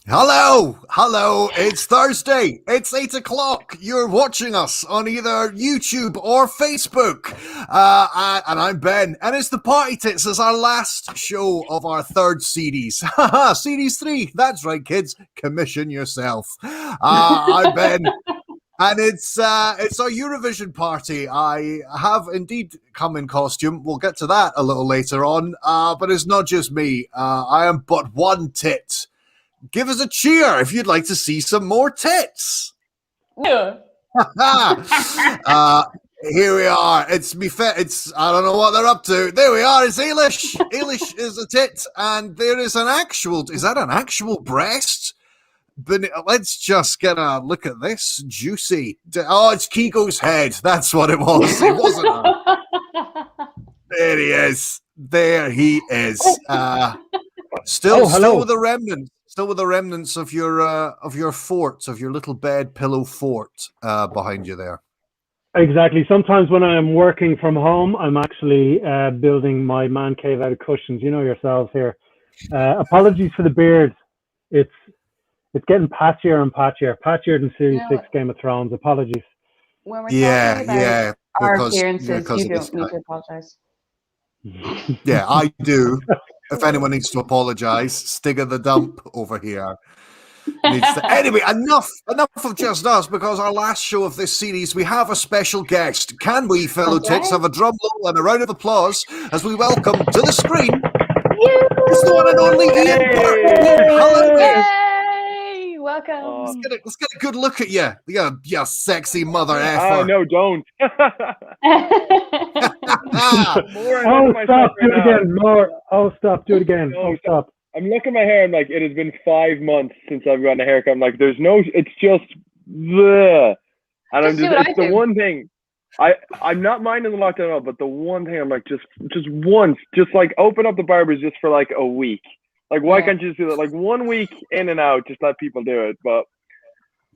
Hello, it's Thursday, it's 8 o'clock, you're watching us on either YouTube or Facebook, and I'm Ben, and it's the Party Tits as our last show of our third series, series 3, that's right kids, commission yourself. I'm Ben, and it's our Eurovision party. I have indeed come in costume, we'll get to that a little later on, but it's not just me, I am but one tit. Give us a cheer if you'd like to see some more tits. Yeah. Here we are. It's me. It's I don't know what they're up to. There we are. It's Eilish. Eilish is a tit, and there is an actual. Is that an actual breast? But let's just get a look at this. Juicy. Oh, it's Kygo's head. That's what it was. It wasn't her. There he is. There he is. Still with the remnants. Still with the remnants of your fort, of your little bed pillow fort behind you there. Exactly. Sometimes when I'm working from home, I'm actually building my man cave out of cushions. You know yourselves here. Apologies for the beard. It's getting patchier and patchier than Series 6 Game of Thrones. Apologies. When we're talking about our appearances, you don't need to apologize. Yeah, I do. If anyone needs to apologise, Stigger the Dump over here needs to. Anyway, enough of just us, because our last show of this series, we have a special guest. Can we, fellow tits, have a drum roll and a round of applause as we welcome to the screen it's the one and only Ian Burke. Hello, Yay! Welcome. Let's get a good look at you. You sexy mother effer. No, don't. Stop, do it again. More. Oh, stop, do it again. Oh, stop. I'm looking at my hair, I'm like, it has been 5 months since I've gotten a haircut. I'm like, it's just, bleh. And I'm just, it's the one thing, I'm not minding the lockdown at all, but the one thing I'm like, just once, just like open up the barbers just for like a week. Like, why can't you just do that? Like 1 week in and out, just let people do it. But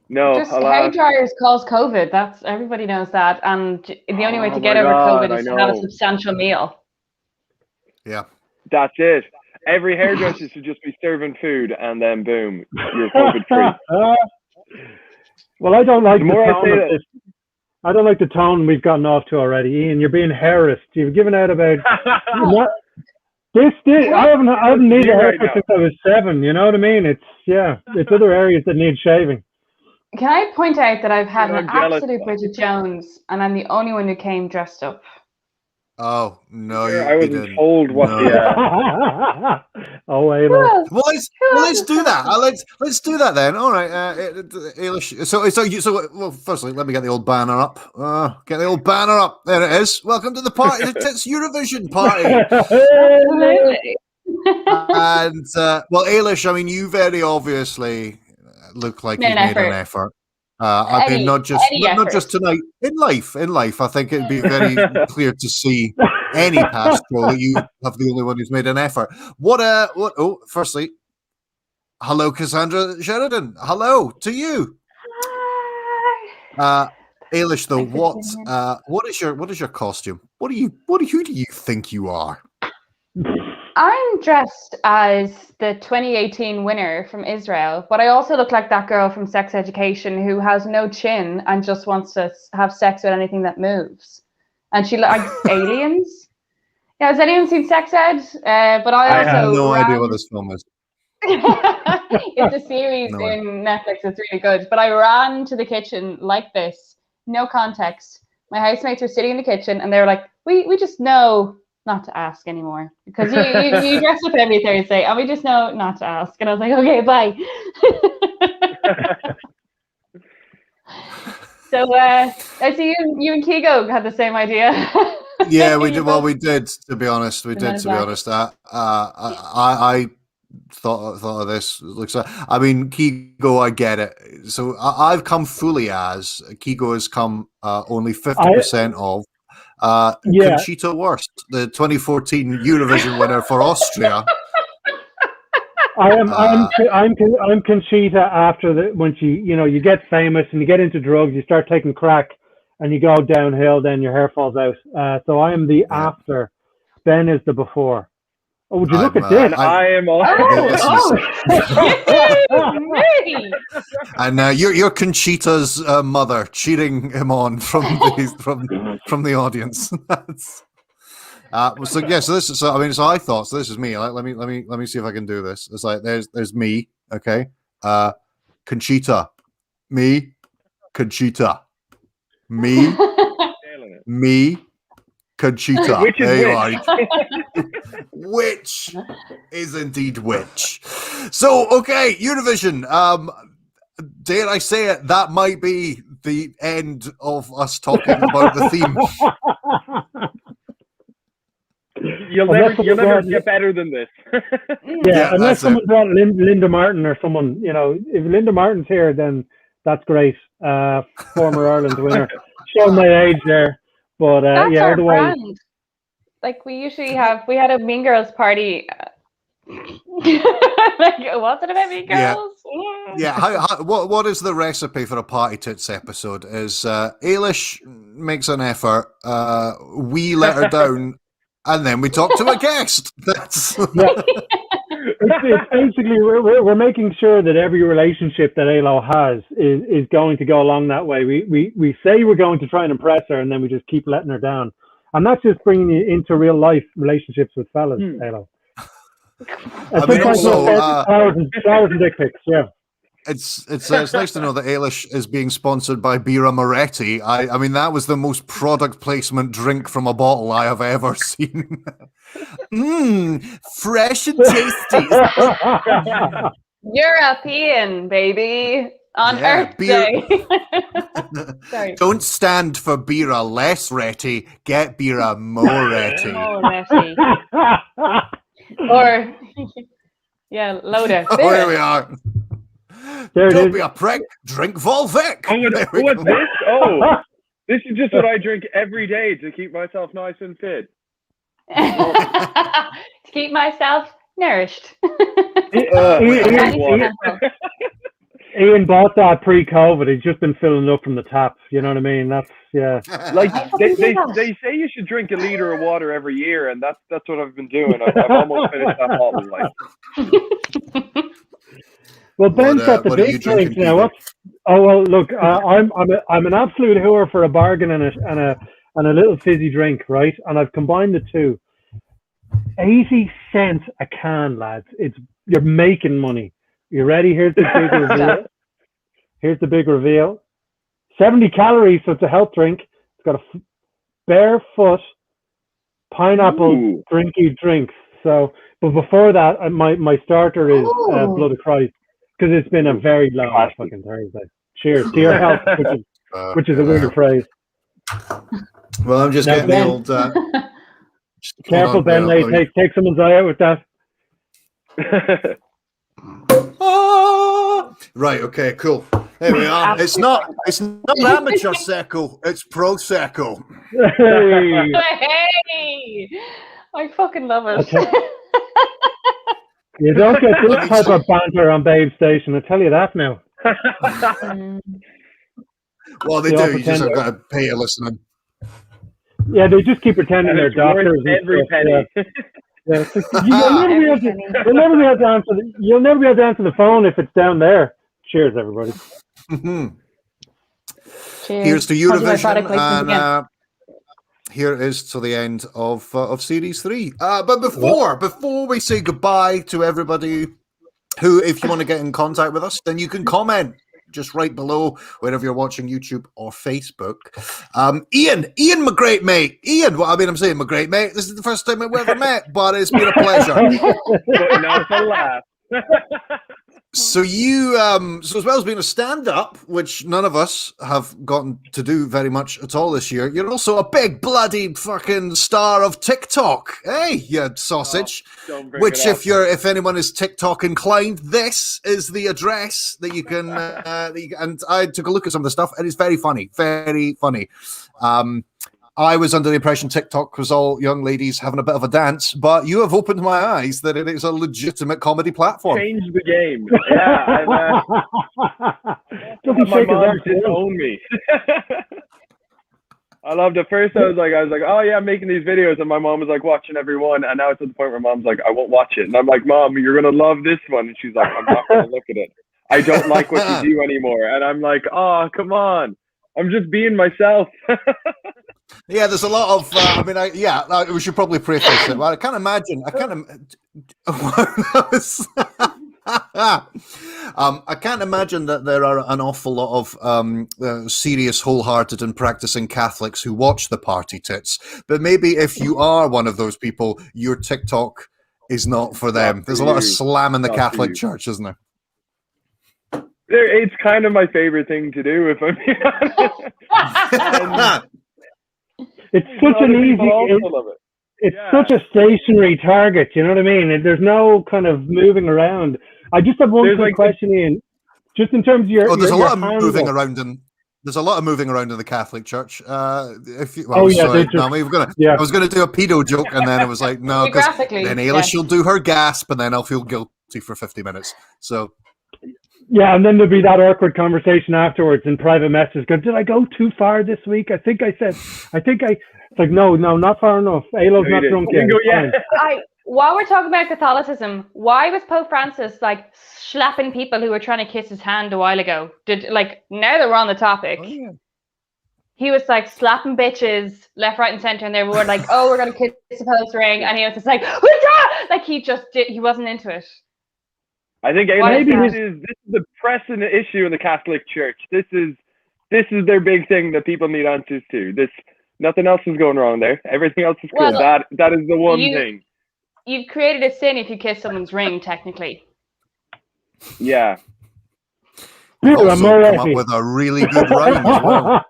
no, just hair dryers cause COVID. That's everybody knows that, and the only way to get over COVID is to have a substantial meal. Yeah, that's it. Every hairdresser should just be serving food, and then boom, you're COVID free. Well, I don't like I don't like the tone we've gotten off to already, Ian. You're being harassed. You've given out about this. I haven't needed a haircut since I was 7. You know what I mean? It's other areas that need shaving. Can I point out that I've had an absolute Bridget Jones, and I'm the only one who came dressed up? Oh no! I wasn't told what the. Oh wait. Well, let's do that. Let's do that then. All right. Well, firstly, let me get the old banner up. Get the old banner up. There it is. Welcome to the party. It's Eurovision party. Absolutely. And well, Eilish, I mean, you very obviously look like you've made an effort. I mean, not just tonight. In life, I think it'd be very clear to see any past role that you have the only one who's made an effort. Firstly, hello, Cassandra Sheridan. Hello to you. Hi. Eilish, though, what is your costume? Who do you think you are? I'm dressed as the 2018 winner from Israel, but I also look like that girl from Sex Education who has no chin and just wants to have sex with anything that moves. And she likes aliens. Yeah, has anyone seen Sex Ed? But I have no idea what this film is. It's a series in Netflix. It's really good. But I ran to the kitchen like this, no context. My housemates were sitting in the kitchen and they were like, we just know not to ask anymore, because you dress up every Thursday and we just know not to ask. And I was like, okay, bye. So I see you and Kygo had the same idea. Yeah, we did. Well, we did, to be honest. I thought of this. Looks like, I mean, Kygo, I get it. So I've come fully as Kygo has come only 50% of. Conchita Wurst, the 2014 Eurovision winner for Austria. I'm Conchita after when you get famous and you get into drugs, you start taking crack, and you go downhill. Then your hair falls out. So I am the after. Ben is the before. Oh, would you look at this? I am all. Me. And you're Conchita's mother cheating him on from the audience. That's, so this is so. I mean, so I thought. So this is me. Like, let me see if I can do this. It's like there's me. Okay. Conchita, me, Conchita, me, me, Conchita. Which is which? Which is indeed which. So, okay, Eurovision. Dare I say it, that might be the end of us talking about the theme. You'll never get better than this. Yeah, unless someone brought Linda Martin or someone, you know, if Linda Martin's here, then that's great. Former Ireland winner. Showing my age there. But that's yeah, our otherwise. brand. Like we had a Mean Girls party. Like, what's it about Mean Girls? Yeah. What is the recipe for a Party Tits episode? Is Ailish makes an effort, we let her down, and then we talk to a guest. That's It's basically we're making sure that every relationship that ALO has is going to go along that way. We say we're going to try and impress her, and then we just keep letting her down. And that's just bringing you into real life relationships with fellas, ALO. I mean, also, flowers and dick pics, yeah. It's nice to know that Ailish is being sponsored by Bira Moretti. I mean, that was the most product placement drink from a bottle I have ever seen. Fresh and tasty. European, baby. On Earth Day. Sorry. Don't stand for Bira Less-retti, get Bira Moretti. Moretti. Or, yeah, Loda. Oh, here we are. Don't be a prick, drink Volvic. What's this? Oh, this is just what I drink every day to keep myself nice and fit. To keep myself nourished. Ian bought that pre-COVID. He's just been filling it up from the tap. You know what I mean? That's Like they say you should drink a liter of water every year, and that's what I've been doing. I've almost finished that bottle. Like. Well, Ben's got the big drinks now. Oh well, look, I'm an absolute whore for a bargain and a little fizzy drink, right? And I've combined the two. 80 cents a can, lads. You're making money. You ready? Here's the big reveal. Here's the big reveal. 70 calories, so it's a health drink. It's got a barefoot pineapple drinky drink. So, but before that, my starter is Blood of Christ, because it's been a very long fucking Thursday. Cheers to your health, which is a weird phrase. Well, I'm just getting the old. Careful, Ben. Take someone's eye out with that. Right. Okay. Cool. There we are. It's not amateur secco. It's pro secco. Hey, I fucking love it. You don't get this type of banter on Babe Station. I tell you that now. Well, they do. You just have got to pay a listening. Yeah, they just keep pretending they're doctors. Every penny. Yeah, you'll never be able to answer the phone if it's down there. Cheers, everybody. Cheers. Here's to Eurovision, and here is to the end of Series 3. But before we say goodbye to everybody, who, if you want to get in contact with us, then you can comment just right below wherever you're watching YouTube or Facebook. Ian, my great mate. Ian, well, I mean, I'm saying my great mate. This is the first time we've ever met, but it's been a pleasure. But not to laugh. So you, so as well as being a stand-up, which none of us have gotten to do very much at all this year, you're also a big bloody fucking star of TikTok. Hey, you sausage. Which, if anyone is TikTok inclined, this is the address that you can. And I took a look at some of the stuff, and it's very funny, very funny. I was under the impression TikTok was all young ladies having a bit of a dance, but you have opened my eyes that it is a legitimate comedy platform. Changed the game. Yeah, my mom didn't own me. I loved it. First, I was like, oh yeah, I'm making these videos, and my mom was like watching every one, and now it's at the point where mom's like, I won't watch it, and I'm like, Mom, you're gonna love this one, and she's like, I'm not gonna look at it. I don't like what you do anymore, and I'm like, oh, come on, I'm just being myself. Yeah, there's a lot of. We should probably preface it. Well, I can't imagine. I can't imagine that there are an awful lot of serious, wholehearted, and practicing Catholics who watch the party tits. But maybe if you are one of those people, your TikTok is not for them. There's a lot of slam in the Catholic Church, isn't there? It's kind of my favorite thing to do, if I'm being honest. It's such an easy. It's such a stationary target. You know what I mean? There's no kind of moving around. I just have one quick question, Ian. Just in terms of your, there's a lot of moving around in the Catholic Church. I was going to do a pedo joke, and then it was like, no, because then Ayla she'll do her gasp, and then I'll feel guilty for 50 minutes. So. Yeah, and then there'll be that awkward conversation afterwards in private messages. Go, did I go too far this week? It's like, no, not far enough. Ayla's not drunk yet. While we're talking about Catholicism, why was Pope Francis like slapping people who were trying to kiss his hand a while ago? Now that we're on the topic, he was like slapping bitches left, right, and center, and they were like, "Oh, we're gonna kiss the Pope's ring," and he was just like, he wasn't into it. I think this is the pressing issue in the Catholic Church. This is their big thing that people need answers to. Nothing else is going wrong there. Everything else is cool. That is the one thing. You've created a sin if you kiss someone's ring, technically. Yeah. Also come up with a really good rhyme as well.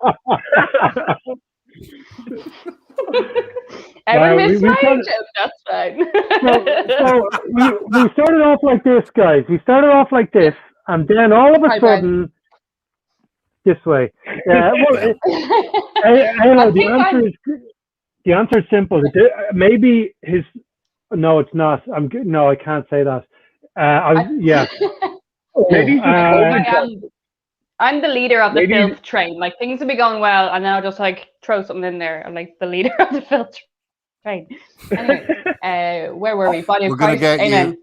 Everyone missed my joke, that's fine. So we started off like this, guys. We started off like this, and then all of a sudden, this way. The answer is simple. Maybe his. No, it's not. No, I can't say that. Maybe I'm the leader of the filth train. Like, things will be going well, and then I'll just like throw something in there. I'm like the leader of the filth train. Anyway, where were we? Body of Christ. Amen.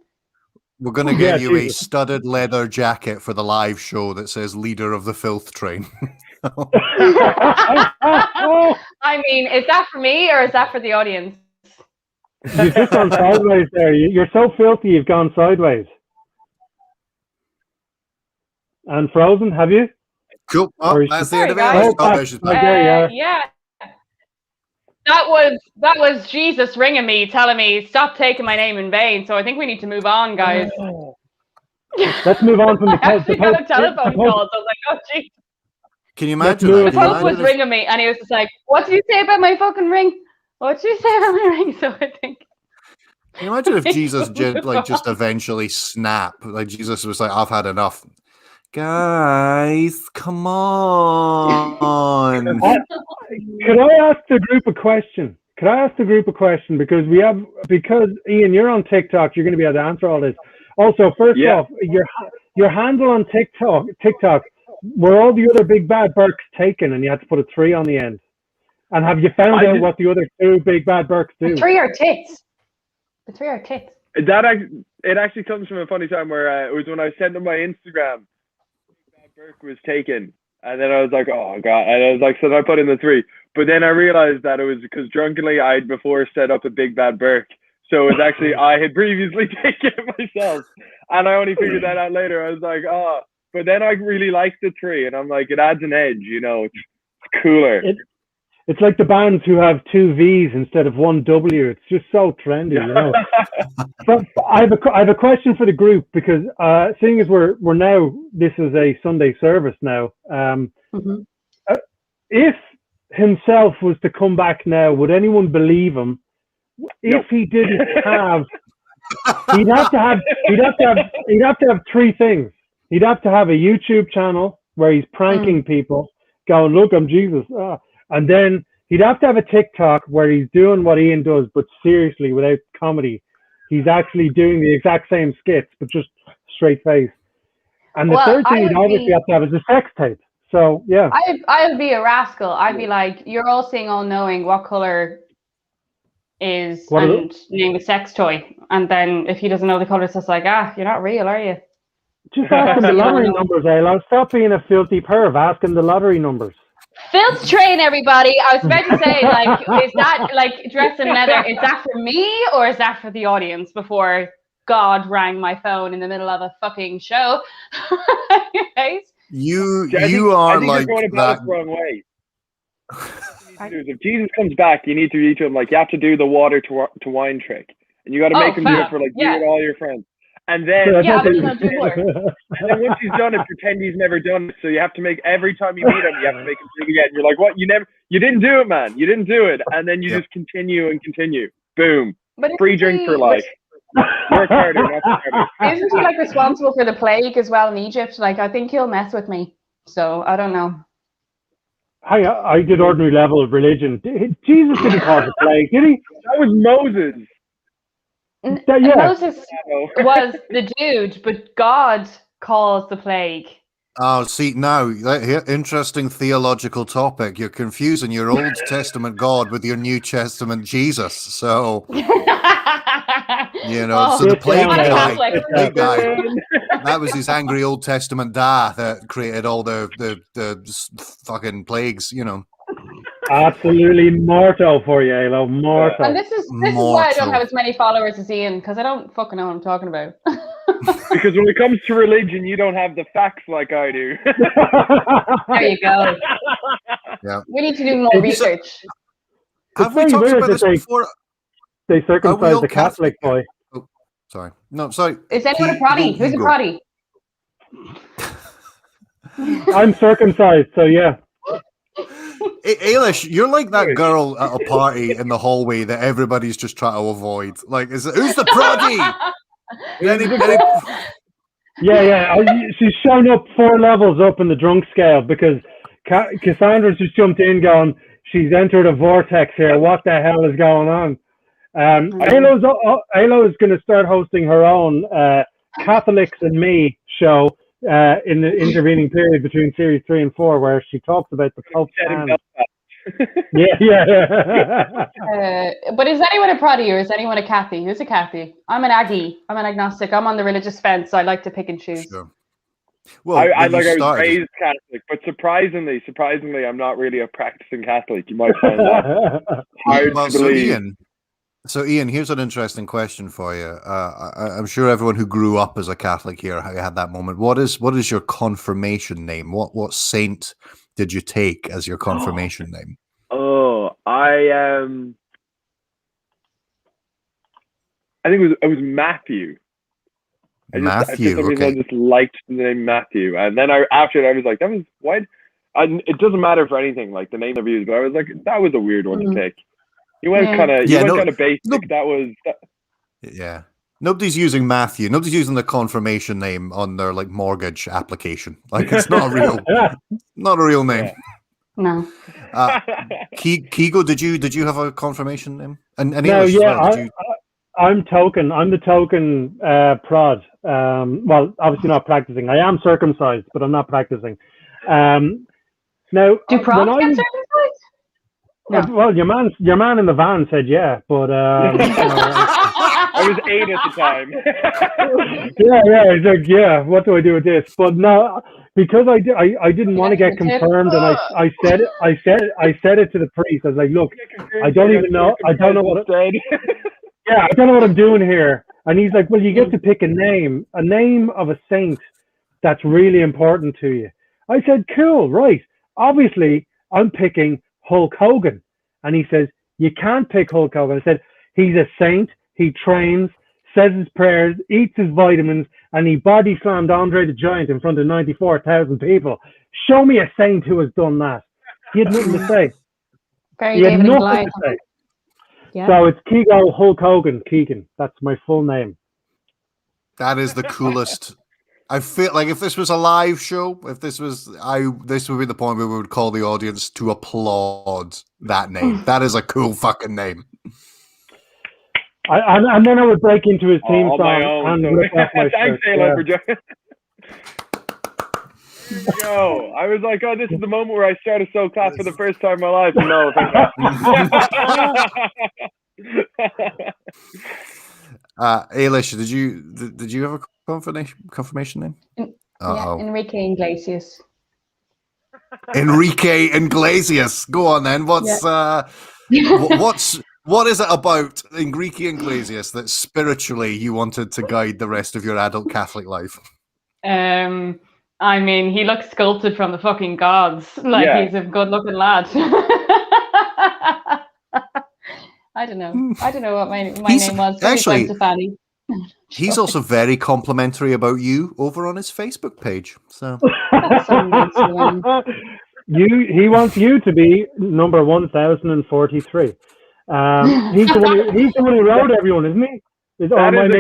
We're going to get you a studded leather jacket for the live show that says "Leader of the Filth Train." I mean, is that for me or is that for the audience? You've just gone sideways there. You're so filthy, you've gone sideways. And frozen, have you? Cool. Oh, that's the end of it. Yeah. That was Jesus ringing me, telling me, stop taking my name in vain. So I think we need to move on, guys. Let's move on from the I actually got a telephone call, so I was like, oh, jeez. Can you imagine that? The Pope was ringing me, and he was just like, what did you say about my fucking ring? What did you say about my ring? So I think... Can you imagine if Jesus just eventually snapped? Like, Jesus was like, I've had enough. Guys, come on. Could I ask the group a question? Because Ian, you're on TikTok, you're going to be able to answer all this. Also, first off, your handle on TikTok, were all the other big bad Burks taken and you had to put a 3 on the end? And have you found out what the other 2 big bad Burks do? The 3 are tits. It actually comes from a funny time where it was when I sent them my Instagram. Burke was taken, and then I was like, oh god, and I was like, so I put in the 3, but then I realized that it was because drunkenly I'd before set up a big bad Burke, so it was actually I had previously taken it myself, and I only figured that out later. I was like, oh, but then I really liked the 3, and I'm like, it adds an edge, it's cooler. It's like the bands who have 2 V's instead of 1 W. It's just so trendy, But I have a question for the group, because seeing as we're now, this is a Sunday service now. If himself was to come back now, would anyone believe him? If he didn't have, he'd have to have 3 things. He'd have to have a YouTube channel where he's pranking people, going, "Look, I'm Jesus." And then he'd have to have a TikTok where he's doing what Ian does, but seriously, without comedy. He's actually doing the exact same skits, but just straight face. And the third thing he'd obviously have to have is a sex tape. So yeah, I'd be a rascal. I'd be like, you're all seeing, all knowing. What color is and name a sex toy? And then if he doesn't know the color, it's just like, you're not real, are you? Just asking the lottery numbers, Ayla. Stop being a filthy perv. Asking the lottery numbers. Filth train, everybody. I was about to say, like, is that like dress in leather? Is that for me or is that for the audience? Before God rang my phone in the middle of a fucking show. Right? You are like you're going that. about it the wrong way. If Jesus comes back, you need to reach him like you have to do the water to wine trick, and you got to make him do it for like you and all your friends. And then, and then once he's done it, pretend he's never done it. So you have to make every time you meet him, you have to make him do it again. You're like, what? You didn't do it, man. You didn't do it. And then you just continue and continue. Boom. Free drink for life. Work harder, not harder. Isn't he like responsible for the plague as well in Egypt? Like, I think he'll mess with me. So I don't know. I did ordinary level of religion. Jesus didn't cause the plague, did he? That was Moses. Moses was the dude, but God caused the plague. Oh, see, now, interesting theological topic. You're confusing your Old Testament God with your New Testament Jesus. So, so the plague guy, that was his angry Old Testament dad that created all the fucking plagues, Absolutely mortal for you, Alo. Mortal. And this is why I don't have as many followers as Ian, because I don't fucking know what I'm talking about. Because when it comes to religion, you don't have the facts like I do. There you go. Yeah. We need to do more research. Have we talked about this before? They circumcised the Catholic boy. Oh, sorry. No, sorry. Is anyone a proddy? Who's a proddy? I'm circumcised, so yeah. Ailish, you're like that girl at a party in the hallway that everybody's just trying to avoid. Like, who's the proddy? Yeah. She's shown up 4 levels up in the drunk scale because Cassandra's just jumped in going, she's entered a vortex here. What the hell is going on? Alo is going to start hosting her own Catholics and Me show in the intervening period between series 3 and 4, where she talks about the Pope's hand. Yeah. But is anyone a proddy or is anyone a Cathy? Who's a Cathy? I'm an Aggie. I'm an agnostic. I'm on the religious fence, so I like to pick and choose. Sure. Well, I was raised Catholic, but surprisingly, I'm not really a practicing Catholic. You might find that hard to believe. So Ian, here's an interesting question for you. I'm sure everyone who grew up as a Catholic here had that moment. What is your confirmation name? What saint did you take as your confirmation name? Oh, I think it was Matthew. Matthew. I just liked the name Matthew, and then after that I was like, that was why. It doesn't matter for anything like the name of you, but I was like, that was a weird one to pick. You went kind of basic. Yeah. Nobody's using Matthew. Nobody's using the confirmation name on their like mortgage application. Like it's not a real name. Yeah. No. Kigo, did you have a confirmation name? And no, I'm token. I'm the token prod. Well, obviously not practicing. I am circumcised, but I'm not practicing. Now, do prods get circumcised? No. Well, your man in the van said yeah, but I was 8 at the time. yeah. He's like, yeah. What do I do with this? But no, because I didn't want to get confirmed, and I said it to the priest. I was like, look, I don't know what. Yeah, I don't know what I'm doing here. And he's like, well, you get to pick a name of a saint that's really important to you. I said, cool, right. Obviously, I'm picking Hulk Hogan. And he says, you can't pick Hulk Hogan. I said, he's a saint. He trains, says his prayers, eats his vitamins, and he body slammed Andre the Giant in front of 94,000 people. Show me a saint who has done that. He had nothing to say. He had nothing to say. Yeah. So it's Kigo Hulk Hogan Keegan. That's my full name. That is the coolest. I feel like if this was a live show, this would be the point where we would call the audience to applaud that name. That is a cool fucking name. And then I would break into his theme song. Thanks, Taylor, for joining. Yo, I was like, oh, this is the moment where I started so class for the first time in my life. No, thank God. Ailish, did you have a confirmation then? Yeah, Enrique Iglesias. Enrique Iglesias. Go on then. What is it about Enrique Iglesias that spiritually you wanted to guide the rest of your adult Catholic life? I mean, he looks sculpted from the fucking gods. Like, he's a good-looking lad. I don't know what my name was. Actually, he's also very complimentary about you over on his Facebook page. So he wants you to be number 1043. He's the one who wrote everyone, isn't he? That is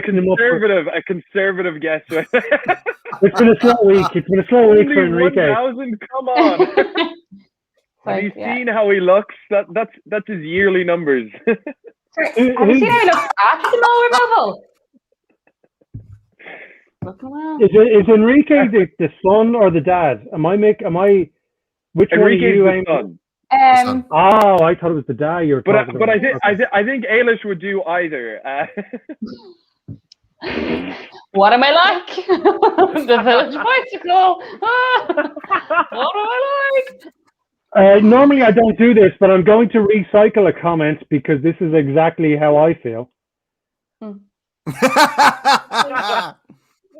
a conservative guess. It's been a slow week. For Enrique. 1,000, come on. Have you seen how he looks? That's his yearly numbers. Have you seen how he looks after the mole removal? Is Enrique the son or the dad? Which Enrique's one are you the son. Oh, I thought it was the dad you were talking about. But I think Ailish would do either. What am I like? The village bicycle. What am I like? Normally I don't do this, but I'm going to recycle a comment because this is exactly how I feel.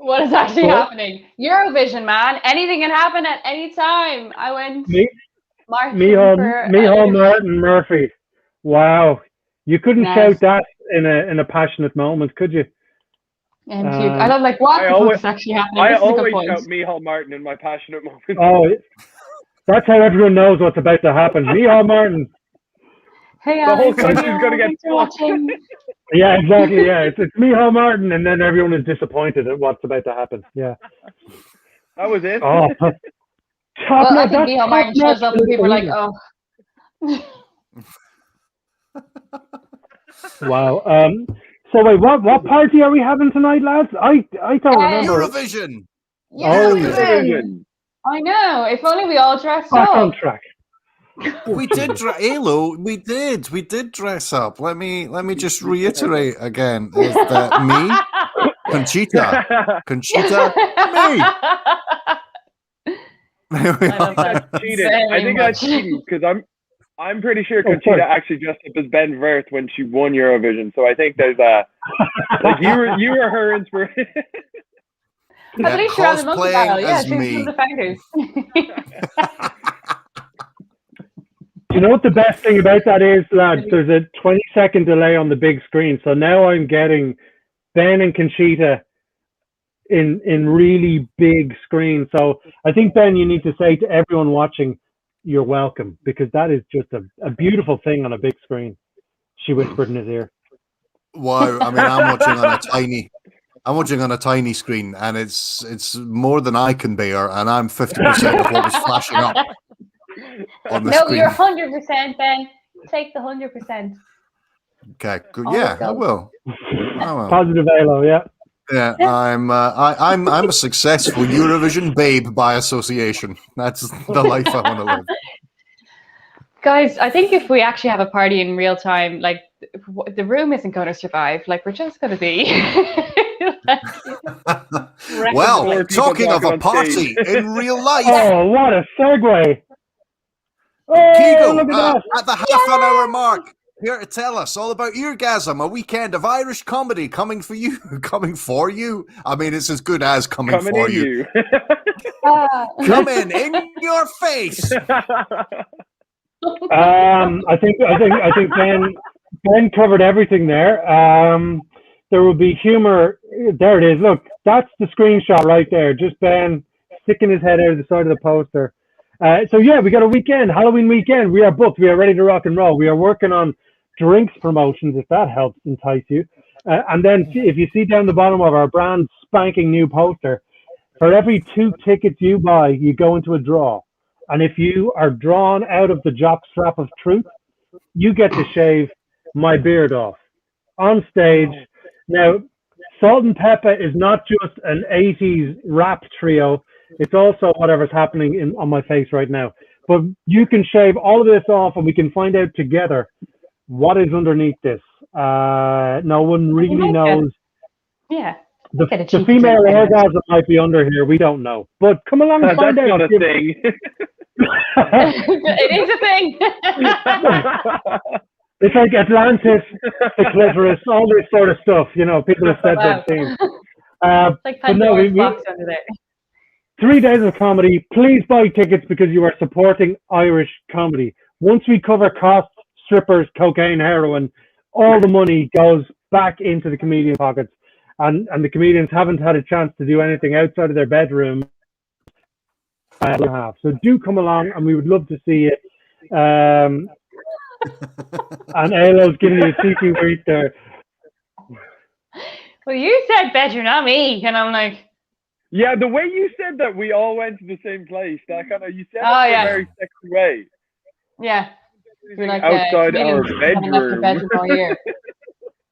What is actually happening? Eurovision, man. Anything can happen at any time. I went Micheál Martin Murphy. Wow. You couldn't shout that in a passionate moment, could you? I don't like what is actually happening. I always shout Micheál Martin in my passionate moments. Oh, that's how everyone knows what's about to happen. Micheál Martin. Hey, the whole country's going to get watching. Yeah, exactly. Yeah, it's Micheál Martin, and then everyone is disappointed at what's about to happen. Yeah. That was it. Oh. I think Micheál Martin shows up and people are like, oh. Wow. So wait, what party are we having tonight, lads? I don't remember. Eurovision. Eurovision. I know. If only we all dressed back up. on track. We did, we did dress up. Let me just reiterate again: is that me, Conchita, me. I think that's cheating because I'm pretty sure Conchita actually dressed up as Ben Wirth when she won Eurovision. So I think there's you were her inspiration. At least you're on the monkey battle. Yeah, she's me. one of the founders. You know what the best thing about that is, lads? There's a 20-second delay on the big screen. So now I'm getting Ben and Conchita in really big screen. So I think, Ben, you need to say to everyone watching, you're welcome, because that is just a beautiful thing on a big screen. She whispered in his ear. Wow, I mean, I'm watching on a tiny screen, and it's more than I can bear, and I'm 50% of what was flashing up on the screen. No, you're 100%, Ben. Take the 100%. Okay, good. Yeah, I will. Positive halo, yeah. Yeah, I'm a successful Eurovision babe by association. That's the life I want to live. Guys, I think if we actually have a party in real time, like the room isn't going to survive. Like we're just going to be. Well, talking of a party in real life. Oh, what a segue! Kigo, at the half-an-hour mark, here to tell us all about Eargasm, a weekend of Irish comedy coming for you. I mean, it's as good as coming for you. Coming in your face. I think Ben covered everything there. There will be humor. There it is. Look, that's the screenshot right there. Just Ben sticking his head out of the side of the poster. So yeah, we got a weekend, Halloween weekend. We are booked. We are ready to rock and roll. We are working on drinks promotions, if that helps entice you. And then if you see down the bottom of our brand spanking new poster, for every 2 tickets you buy, you go into a draw. And if you are drawn out of the jockstrap of truth, you get to shave my beard off on stage. Now, Salt and Pepper is not just an 80s rap trio. It's also whatever's happening on my face right now. But you can shave all of this off, and we can find out together what is underneath this. No one really knows. Yeah. The female orgasm might be under here. We don't know. But come along and find out. That's not a thing. It is a thing. It's like Atlantis, the clitoris, all this sort of stuff. You know, people have said those things. Like Pandora's box under there. 3 days of comedy. Please buy tickets because you are supporting Irish comedy. Once we cover costs, strippers, cocaine, heroin, all the money goes back into the comedian pockets. And the comedians haven't had a chance to do anything outside of their bedroom. So do come along, and we would love to see it. And Ailo's giving you a cheeky wait there. Well, you said bedroom, not me. And I'm like... Yeah, the way you said that we all went to the same place, that kind of, you said it in a very sexy way. Yeah. You're like, outside our bedroom. All year.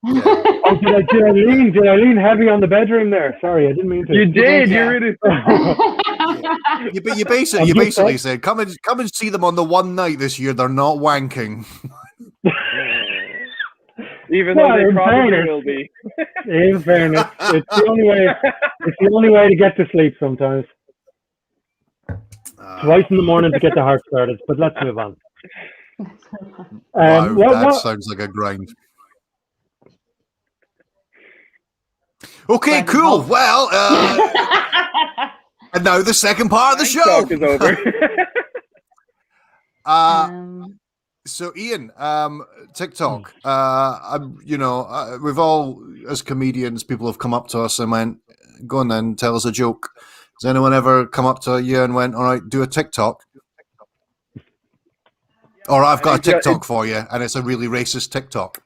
Oh, did I lean heavy on the bedroom there? Sorry, I didn't mean to. You did. You really. You basically said, come and see them on the one night this year. They're not wanking. Even though they probably will be. In fairness, it's the only way. It's the only way to get to sleep sometimes. Twice in the morning to get the heart started. But let's move on. Wow, that sounds like a grind. Okay, cool. Well, and now the second part of the show. Talk is over. So Ian, TikTok. We've all, as comedians, people have come up to us and went, "Go on then, tell us a joke." Has anyone ever come up to you and went, "All right, do a TikTok"? Or I've got a TikTok for you, and it's a really racist TikTok.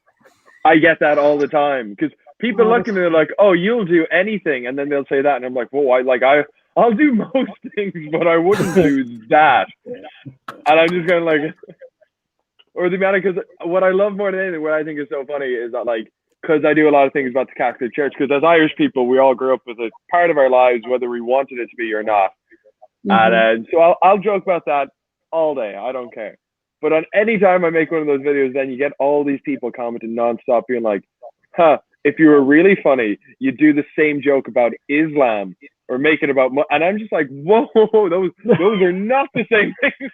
I get that all the time because people look at me like, "Oh, you'll do anything," and then they'll say that, and I'm like, "Whoa, I'll do most things, but I wouldn't do that." And I'm just kind of like, or the matter, because what I love more than anything, what I think is so funny is that, like, because I do a lot of things about the Catholic Church, because as Irish people, we all grew up with a part of our lives, whether we wanted it to be or not. Mm-hmm. And so I'll joke about that all day. I don't care. But on any time I make one of those videos, then you get all these people commenting nonstop, being like, if you were really funny, you'd do the same joke about Islam or make it about, and I'm just like, whoa, those are not the same things.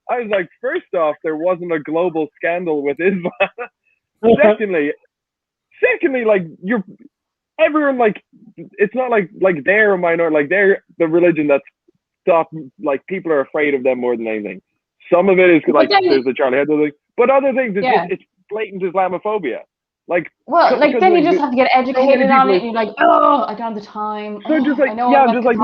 I was like, first off, there wasn't a global scandal with Islam. Secondly, like everyone, like, it's not like they're a minority, like they're the religion that's stopped, like people are afraid of them more than anything. Some of it is like there's the Charlie Hebdo thing, but other things it's blatant Islamophobia. Like, then you just have to get educated on it, and you're like, oh, I don't have the time. So just like, I know I'm just like,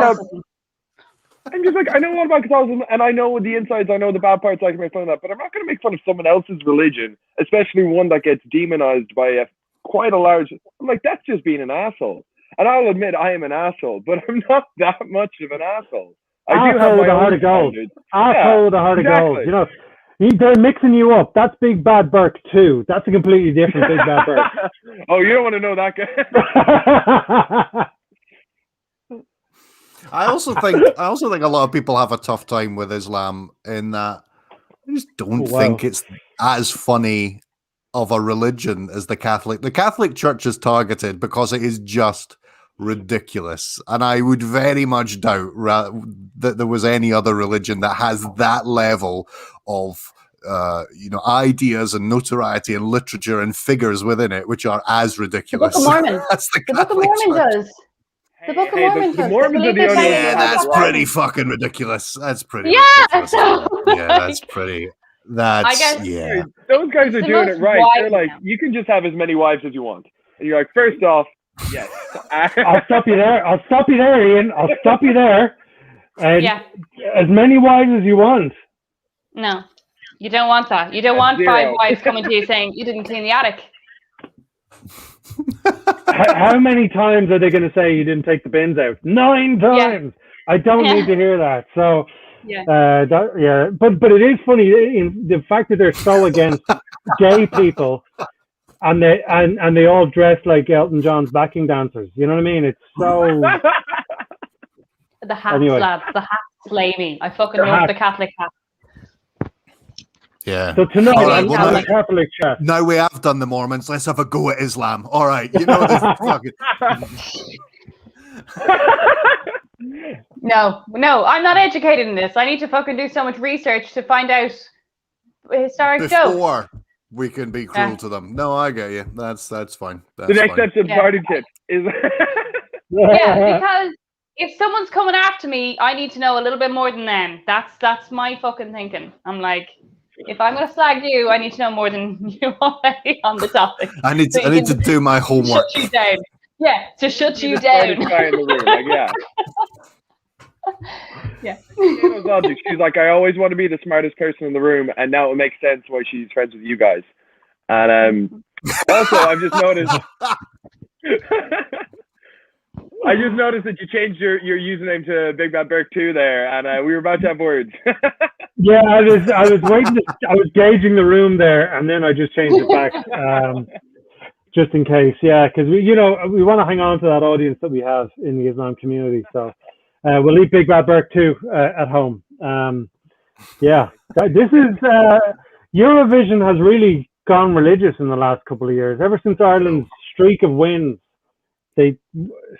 I know a lot about Catholicism, and I know the insides, I know the bad parts, I can make fun of that, but I'm not going to make fun of someone else's religion, especially one that gets demonized by quite a large. I'm like, that's just being an asshole. And I'll admit I am an asshole, but I'm not that much of an asshole. I do have my heart of gold. Asshole with a heart of gold. You know, they're mixing you up. That's Big Bad Burke too. That's a completely different Big Bad Burke. Oh, you don't want to know that guy. I also think a lot of people have a tough time with Islam in that I just don't think it's as funny of a religion as the Catholic. The Catholic Church is targeted because it is just ridiculous, and I would very much doubt that there was any other religion that has that level of ideas and notoriety and literature and figures within it which are as ridiculous. The Book of Mormon. The Book of Mormon does. The Book of Mormon does. That's pretty fucking ridiculous. That's pretty. Ridiculous. That's pretty. I guess, those guys are doing it right. They're like, you can just have as many wives as you want, and you're like, first off, yes. I'll stop you there, Ian. I'll stop you there. And as many wives as you want. No, you don't want that. You don't want 5 wives coming to you saying you didn't clean the attic. How many times are they going to say you didn't take the bins out? 9 times. Yeah. I don't need to hear that. So, but it is funny in the fact that they're so against gay people. And they all dress like Elton John's backing dancers. You know what I mean? It's so. The hats, Anyway. lads. The hats slay me. I fucking love the Catholic hat. Yeah. So tonight, All right, on the Catholic chat. Now we have done the Mormons. Let's have a go at Islam. All right. You know this fucking. No, I'm not educated in this. I need to fucking do so much research to find out historic jokes. Before we can be cruel to them. No, I get you. That's fine. That's the next fine. episode party tips is. Yeah, because if someone's coming after me, I need to know a little bit more than them. That's my fucking thinking. I'm like, if I'm gonna slag you, I need to know more than you already on the topic. I need to do my homework. Shut you down. Yeah, to shut you down. In the room, like, yeah. Yeah. She's like, I always want to be the smartest person in the room, and now it makes sense why she's friends with you guys. And also, I've just noticed. I just noticed that you changed your username to Big Bad Burke 2 there, and we were about to have words. Yeah, I was waiting. I was gauging the room there, and then I just changed it back, just in case. Yeah, because we want to hang on to that audience that we have in the Islam community. So we'll leave Big Bad Burke 2 at home. Yeah, this is Eurovision has really gone religious in the last couple of years. Ever since Ireland's streak of wins.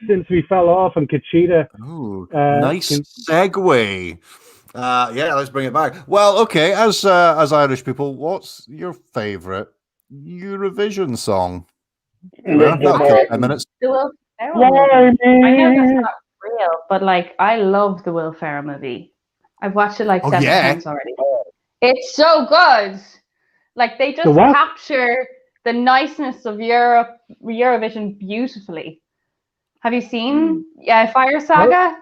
Since we fell off and Conchita. Ooh, nice segue. Yeah, let's bring it back. Well, okay, as Irish people, what's your favourite Eurovision song? Okay, 10 minutes. The Will Ferrell movie. I know that's not real, but like I love the Will Ferrell movie. I've watched it like 7 times already. It's so good. Like they just capture the niceness of Eurovision beautifully. Have you seen Fire Saga?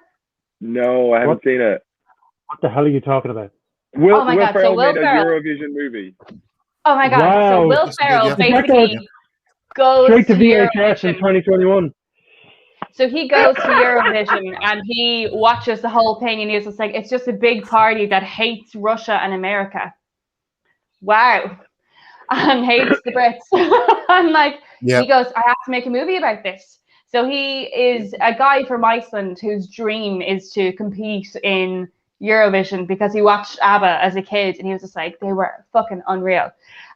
No, I haven't seen it. What the hell are you talking about? Will Ferrell made a Eurovision movie. Oh my god! Wow. So Will Ferrell basically goes straight to VHS Eurovision. in 2021. So he goes to Eurovision and he watches the whole thing, and he's just like, it's just a big party that hates Russia and America. Wow. And hates the Brits. And like, he goes, I have to make a movie about this. So he is a guy from Iceland whose dream is to compete in Eurovision because he watched ABBA as a kid and he was just like, they were fucking unreal.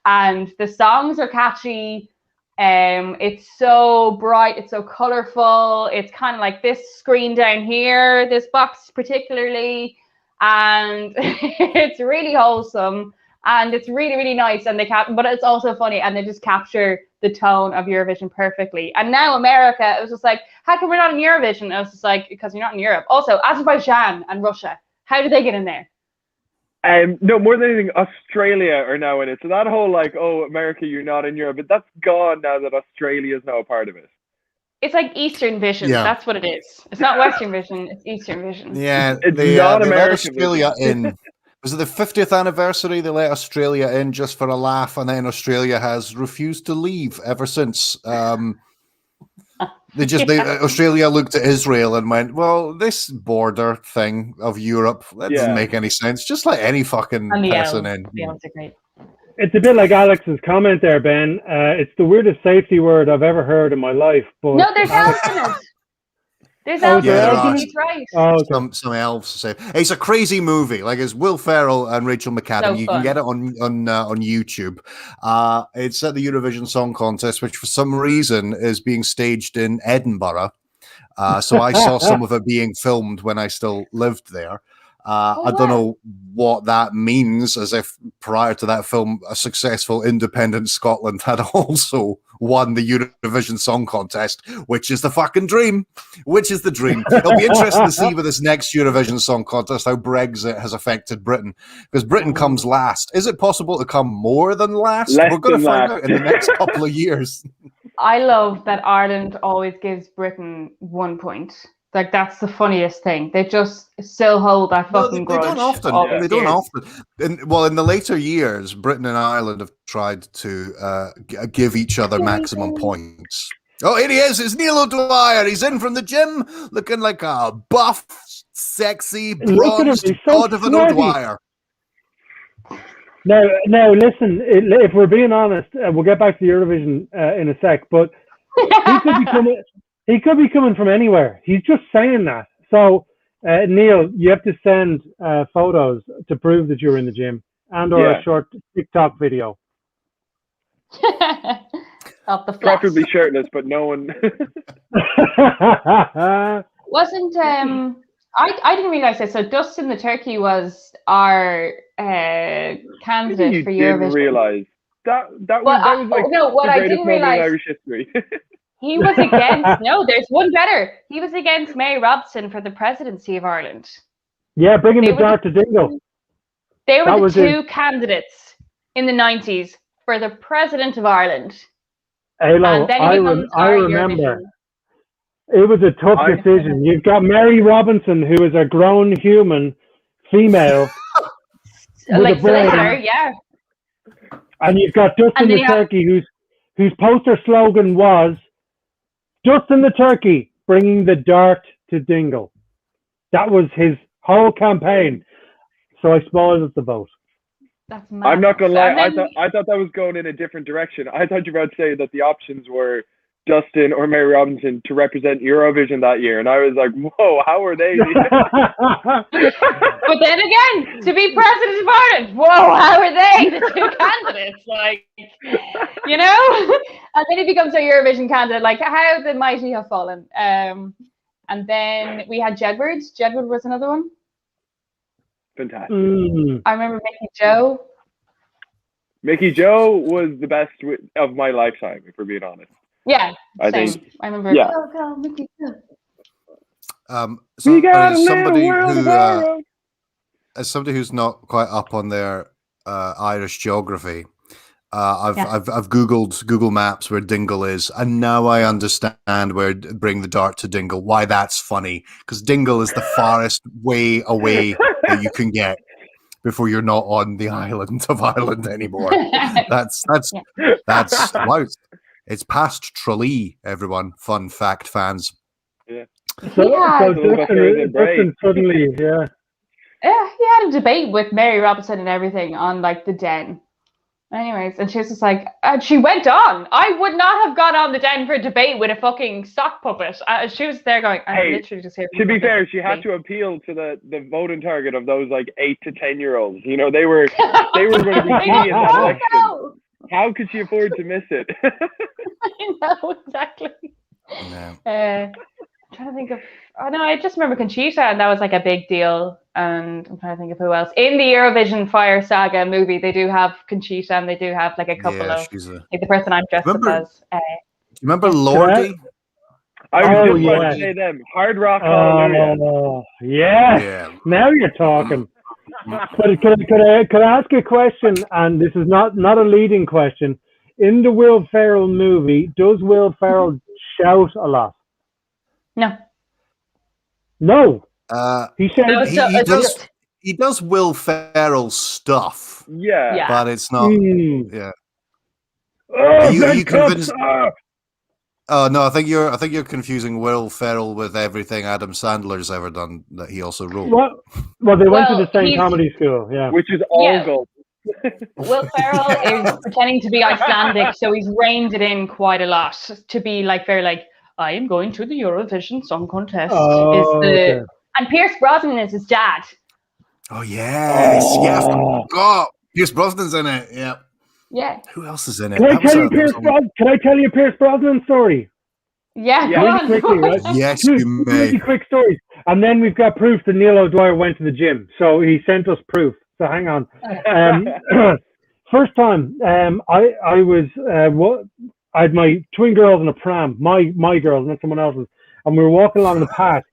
And the songs are catchy. It's so bright. It's so colorful. It's kind of like this screen down here, this box particularly. And it's really wholesome. And it's really, really nice, and but it's also funny, and they just capture the tone of Eurovision perfectly. And now America, it was just like, how come we're not in Eurovision? I was just like, because you're not in Europe. Also, Azerbaijan and Russia, how did they get in there? No, more than anything, Australia are now in it. So that whole like, oh, America, you're not in Europe, but that's gone now that Australia is now a part of it. It's like Eastern Vision. Yeah. That's what it is. It's not Western Vision. It's Eastern Vision. Yeah, it's not American Australia in. Was it the 50th anniversary? They let Australia in just for a laugh, and then Australia has refused to leave ever since. Australia looked at Israel and went, "Well, this border thing of Europe that doesn't make any sense. Just let any fucking person in." The elves are great. It's a bit like Alex's comment there, Ben. It's the weirdest safety word I've ever heard in my life. But no, there's elves in it. There's elves in it. He's right. Oh, okay. Some elves say it's a crazy movie. Like it's Will Ferrell and Rachel McAdams. So you can get it on YouTube. It's at the Eurovision Song Contest, which for some reason is being staged in Edinburgh. So I saw some of it being filmed when I still lived there. I don't know what that means, as if prior to that film, a successful independent Scotland had also won the Eurovision Song Contest, which is the fucking dream. Which is the dream. It'll be interesting to see with this next Eurovision Song Contest how Brexit has affected Britain, because Britain comes last. Is it possible to come more than last? We're going to find out in the next couple of years. I love that Ireland always gives Britain 1 point. Like, that's the funniest thing. They just still hold that fucking grudge. They don't often. They don't often. In the later years, Britain and Ireland have tried to give each other maximum points. Oh, here he is. It's Neil O'Dwyer. He's in from the gym, looking like a buff, sexy, bronzed god of an O'Dwyer. No, listen, if we're being honest, we'll get back to Eurovision in a sec, but he could be coming from anywhere. He's just saying that. So Neil, you have to send photos to prove that you're in the gym and/or a short TikTok video. Of the preferably shirtless, but no one. Wasn't I didn't realize this. So Dustin the Turkey was our candidate for Eurovision. Didn't realize that was like what I didn't realize in Irish history. He was against. No, there's one better. He was against Mary Robson for the presidency of Ireland. Yeah, bringing the dart to Dingle. They were the two candidates in the 90s for the president of Ireland. Hello, I remember. It was a tough decision. You've got Mary Robinson, who is a grown human female. Like solicitor, yeah. And you've got Dustin the Turkey, whose poster slogan was Dustin the Turkey, bringing the dart to Dingle. That was his whole campaign. So I spoiled the vote. That's mad. I'm not gonna lie. I thought that was going in a different direction. I thought you were about to say that the options were Dustin or Mary Robinson to represent Eurovision that year, and I was like, "Whoa, how are they?" But then again, to be president of Ireland, whoa, how are they the two candidates? Like, you know, and then he becomes a Eurovision candidate. Like, how the mighty have fallen. And then we had Jedward. Jedward was another one. Fantastic. I remember Mickey Joe. Mickey Joe was the best of my lifetime, if we're being honest. Yeah, I think. I remember. Yeah. Go, Mickey Joe. So as somebody who's not quite up on their Irish geography, I've googled Google Maps where Dingle is, and now I understand where bring the dart to Dingle. Why that's funny, because Dingle is the farthest way away that you can get before you're not on the island of Ireland anymore. That's wow. It's past Tralee, everyone. Fun fact, fans. Yeah. So Dustin suddenly, yeah. Yeah, he had a debate with Mary Robinson and everything on like the Den. Anyways, and she was just like, and she went on. I would not have gone on the Den for a debate with a fucking sock puppet. She was there going, I'm literally just here. To be fair, she had to appeal to the voting target of those like 8 to 10-year-olds. You know, they were going to be key in that election. How could she afford to miss it? I know, exactly. Yeah. I'm trying to think of. Oh no, I just remember Conchita, and that was like a big deal. And I'm trying to think of who else in the Eurovision Fire Saga movie. They do have Conchita, and they do have like a couple of like the person I'm dressed up as. Remember Lordy? I was just about to say them. Hard Rock Hallelujah. Yeah. Now you're talking. But could I ask a question? And this is not a leading question. In the Will Ferrell movie, does Will Ferrell shout a lot? No. He shouts. He does Will Ferrell stuff. Yeah. But it's not. Yeah. Oh, are you convinced? Oh no, I think you're confusing Will Ferrell with everything Adam Sandler's ever done that he also wrote. Well, they went to the same comedy school, yeah. Which is all gold. Will Ferrell is pretending to be Icelandic, so he's reined it in quite a lot to be like very like, I am going to the Eurovision Song Contest. And Pierce Brosnan is his dad. Oh yes, yeah. Oh, Pierce Brosnan's in it. Yeah. Yeah. Who else is in it? Can I tell you Pierce Brosnan's story? Yeah. Really quickly, right? Yes, you may. Really quick stories, and then we've got proof that Neil O'Dwyer went to the gym, so he sent us proof. So hang on. First time, I had my twin girls in a pram, my girls, not someone else's, and we were walking along the path.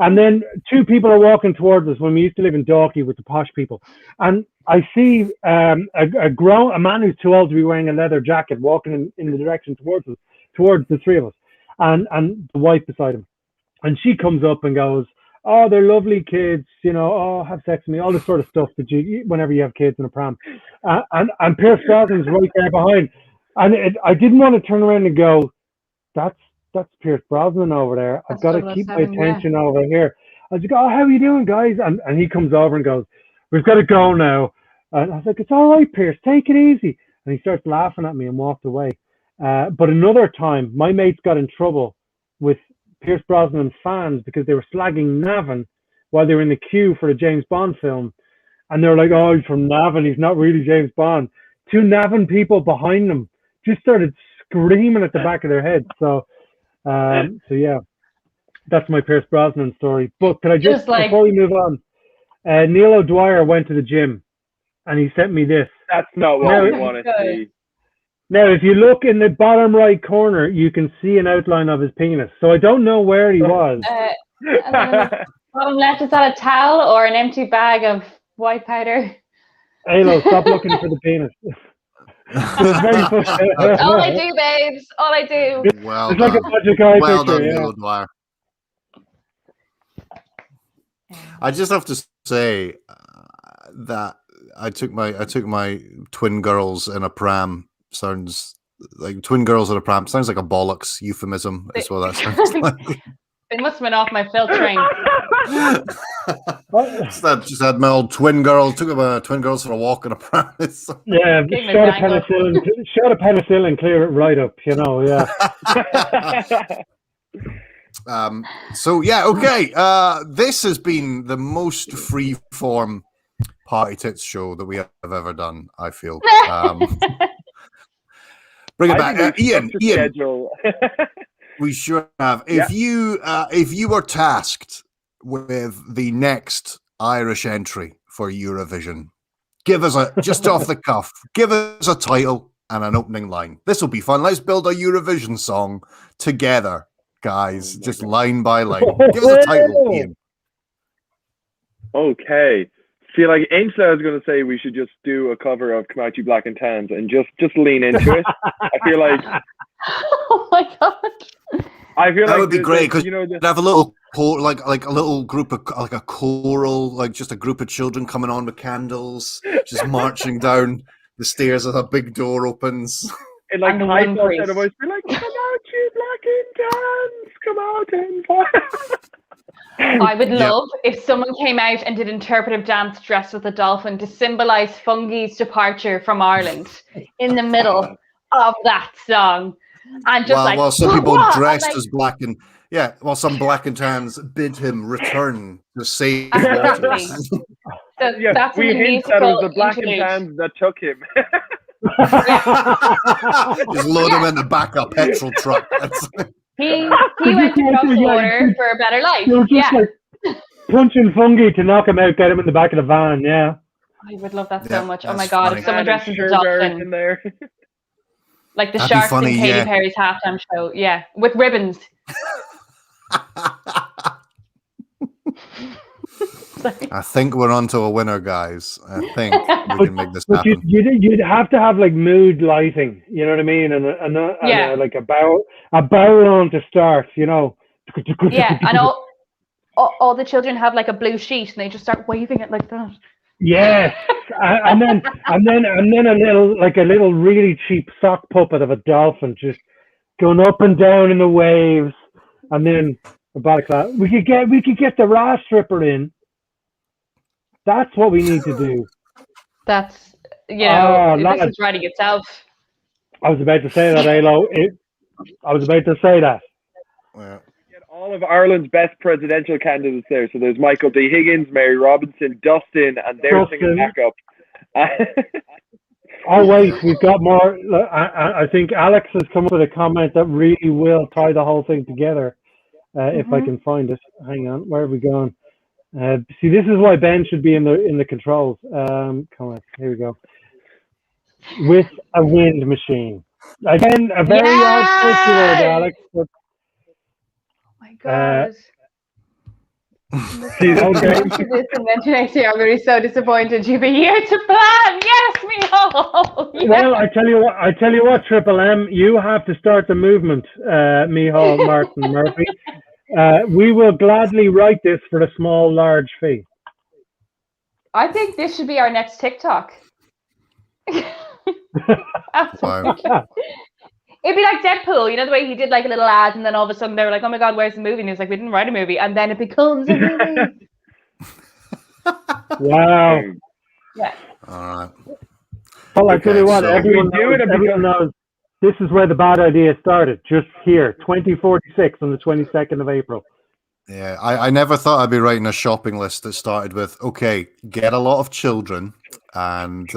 And then two people are walking towards us when we used to live in Dalkey with the posh people. And I see a man who's too old to be wearing a leather jacket walking in the direction towards us, towards the three of us, and the wife beside him. And she comes up and goes, oh, they're lovely kids, you know, oh, have sex with me, all this sort of stuff that you, whenever you have kids in a pram. And Pierce Brosnan's right there behind. And I didn't want to turn around and go, that's Pierce Brosnan over there. I've got to keep my attention over here. I just go, oh, how are you doing, guys? And he comes over and goes, we've got to go now. And I was like, it's all right, Pierce, take it easy. And he starts laughing at me and walked away. But another time, my mates got in trouble with Pierce Brosnan fans because they were slagging Navin while they were in the queue for a James Bond film. And they're like, oh, he's from Navan. He's not really James Bond. 2 Navan people behind them just started screaming at the back of their heads. So yeah, that's my Pierce Brosnan story. But can I just before we move on, Neil O'Dwyer went to the gym and he sent me this. That's not what we want to see. Now, if you look in the bottom right corner, you can see an outline of his penis. So I don't know where he was. Bottom left, is that a towel or an empty bag of white powder? Halo, stop looking for the penis. All I do, babes. All I do. Well it's done. like a magic eye Well picture, done, yeah. Neil O'Dwyer. I just have to say that I took my twin girls in a pram. Sounds like twin girls in a pram. Sounds like a bollocks euphemism. Is what that sounds like. They must have been off my filtering. just had my old twin girls. Took my twin girls for a walk in a pram. Yeah, shot a penicillin, clear it right up. You know, yeah. So yeah, okay. This has been the most free-form Party Tits show that we have ever done. I feel. Bring it back, Ian. We sure have. If you were tasked with the next Irish entry for Eurovision, give us just off the cuff, give us a title and an opening line. This will be fun. Let's build a Eurovision song together, guys. Just line by line. Give us a title, Ian. Okay. See, like Ainsley, I was going to say we should just do a cover of Come Out You Black and Tans and just lean into it. I feel like. Oh my god! I feel that like would be great because you know, you'd have a little like a little group of like a choral, like just a group of children coming on with candles, just marching down the stairs as a big door opens. And like high falsetto voice, be like, "Come out, you black and tans, come out and fire." I would love if someone came out and did interpretive dance dressed with a dolphin to symbolize Fungi's departure from Ireland in the middle of that song. And just while some people dressed as black and while some black and tans bid him return to save waters. That's we hint that it was the black and tans that took him. Just load him in the back of a petrol truck. He went to cross the water for a better life. Just like punching Fungi to knock him out, get him in the back of the van. Yeah, I would love that so much. Oh my god, if someone dresses as a dolphin in there. Like the Sharks in Katy Perry's halftime show, with ribbons. I think we're onto a winner, guys. I think we can make this happen. You'd have to have like mood lighting, you know what I mean, and like a barrel on to start, you know. Yeah, and all the children have like a blue sheet, and they just start waving it like that. Yes, and then a little really cheap sock puppet of a dolphin just going up and down in the waves, and then a balaclava. We could get the Ra stripper in. That's what we need to do. That's this is writing itself. I was about to say that, Halo. I was about to say that. Yeah. All of Ireland's best presidential candidates there. So there's Michael D. Higgins, Mary Robinson, Dustin, and they're singing back up. Oh wait, we've got more. I think Alex has come up with a comment that really will tie the whole thing together. If I can find it. Hang on, where have we gone? See, this is why Ben should be in the controls. Come on, here we go. With a wind machine. Again, a very odd word, Alex. But, God. Okay. This convention next year, I'm going to be so disappointed. You've a year to plan. Yes, Michal. Yes. Well, I tell you what, Triple M, you have to start the movement, Michal Martin Murphy. We will gladly write this for a small, large fee. I think this should be our next TikTok. Absolutely. It'd be like Deadpool, you know, the way he did like a little ad and then all of a sudden they were like, oh my God, where's the movie? And he was like, we didn't write a movie. And then it becomes a movie. Wow. Yeah. All right. Well, I tell you what, everyone knows this is where the bad idea started. Just here, 2046 on the 22nd of April. Yeah, I never thought I'd be writing a shopping list that started with, okay, get a lot of children, and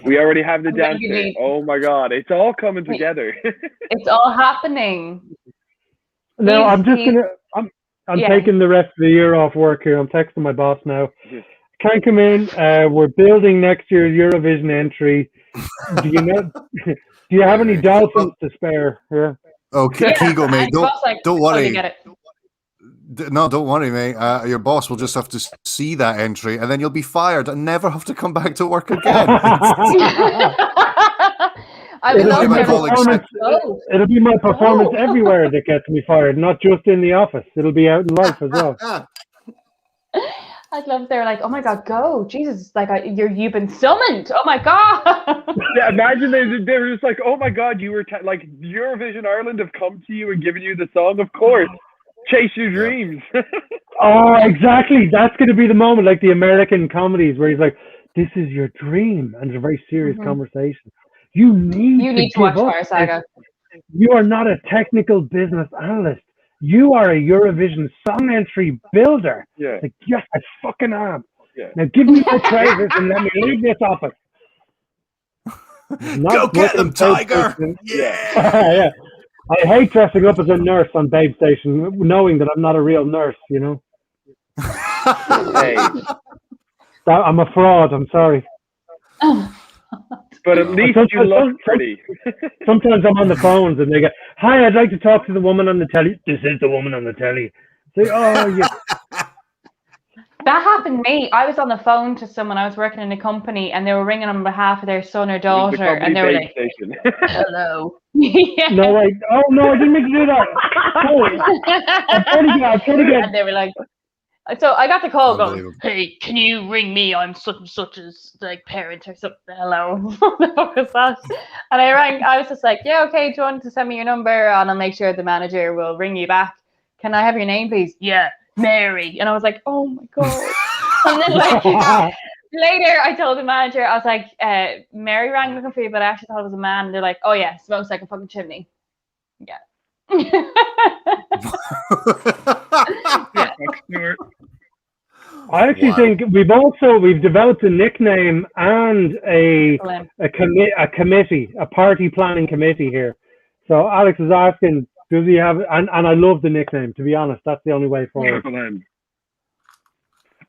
we already have the dancer. Oh my god, it's all coming together. It's all happening. No, I'm taking the rest of the year off work here. I'm texting my boss now. Can't come in. We're building next year's Eurovision entry. Do you have any dolphins to spare? Yeah. Okay, Keego, mate. Don't worry. Get it. No, don't worry, mate. Your boss will just have to see that entry, and then you'll be fired and never have to come back to work again. It'll be my performance everywhere that gets me fired, not just in the office. It'll be out in life as well. I'd love they're like, oh my god, go, Jesus, like you've been summoned. Oh my god. Yeah, imagine they were just like, oh my god, you were like Eurovision Ireland have come to you and given you the song. Of course, chase your dreams. Oh, exactly. That's going to be the moment, like the American comedies where he's like, this is your dream, and it's a very serious conversation. You need to watch Fire Saga. You are not a technical business analyst. You are a Eurovision song entry builder. Yeah. Like, yes, I fucking am. Yeah. Now give me my trousers and let me leave this office. Go get them, Tiger! Yeah. Yeah. I hate dressing up as a nurse on Babe Station, knowing that I'm not a real nurse, you know? Hey. I'm a fraud, I'm sorry. But at least you look pretty. Sometimes I'm on the phones and they go, hi, I'd like to talk to the woman on the telly. This is the woman on the telly. Say, oh, yeah. That happened to me. I was on the phone to someone. I was working in a company and they were ringing on behalf of their son or daughter. And they were like, hello. Yeah. No, wait. Oh, no, I didn't mean to do that. I'm trying to get. And they were like, so I got the call going, hey, can you ring me? I'm such and such as like parent or something. Hello. What the fuck was that? And I rang, I was just like, yeah, okay, do you want to send me your number? And I'll make sure the manager will ring you back. Can I have your name, please? Yeah, Mary. And I was like, oh my God. And then like later I told the manager, I was like, Mary rang looking for you, but I actually thought it was a man. And they're like, oh yeah, smells like a fucking chimney. Yeah. I actually think we've developed a nickname and a committee, a party planning committee here. So Alex is asking, does he have? And I love the nickname. To be honest, that's the only way forward.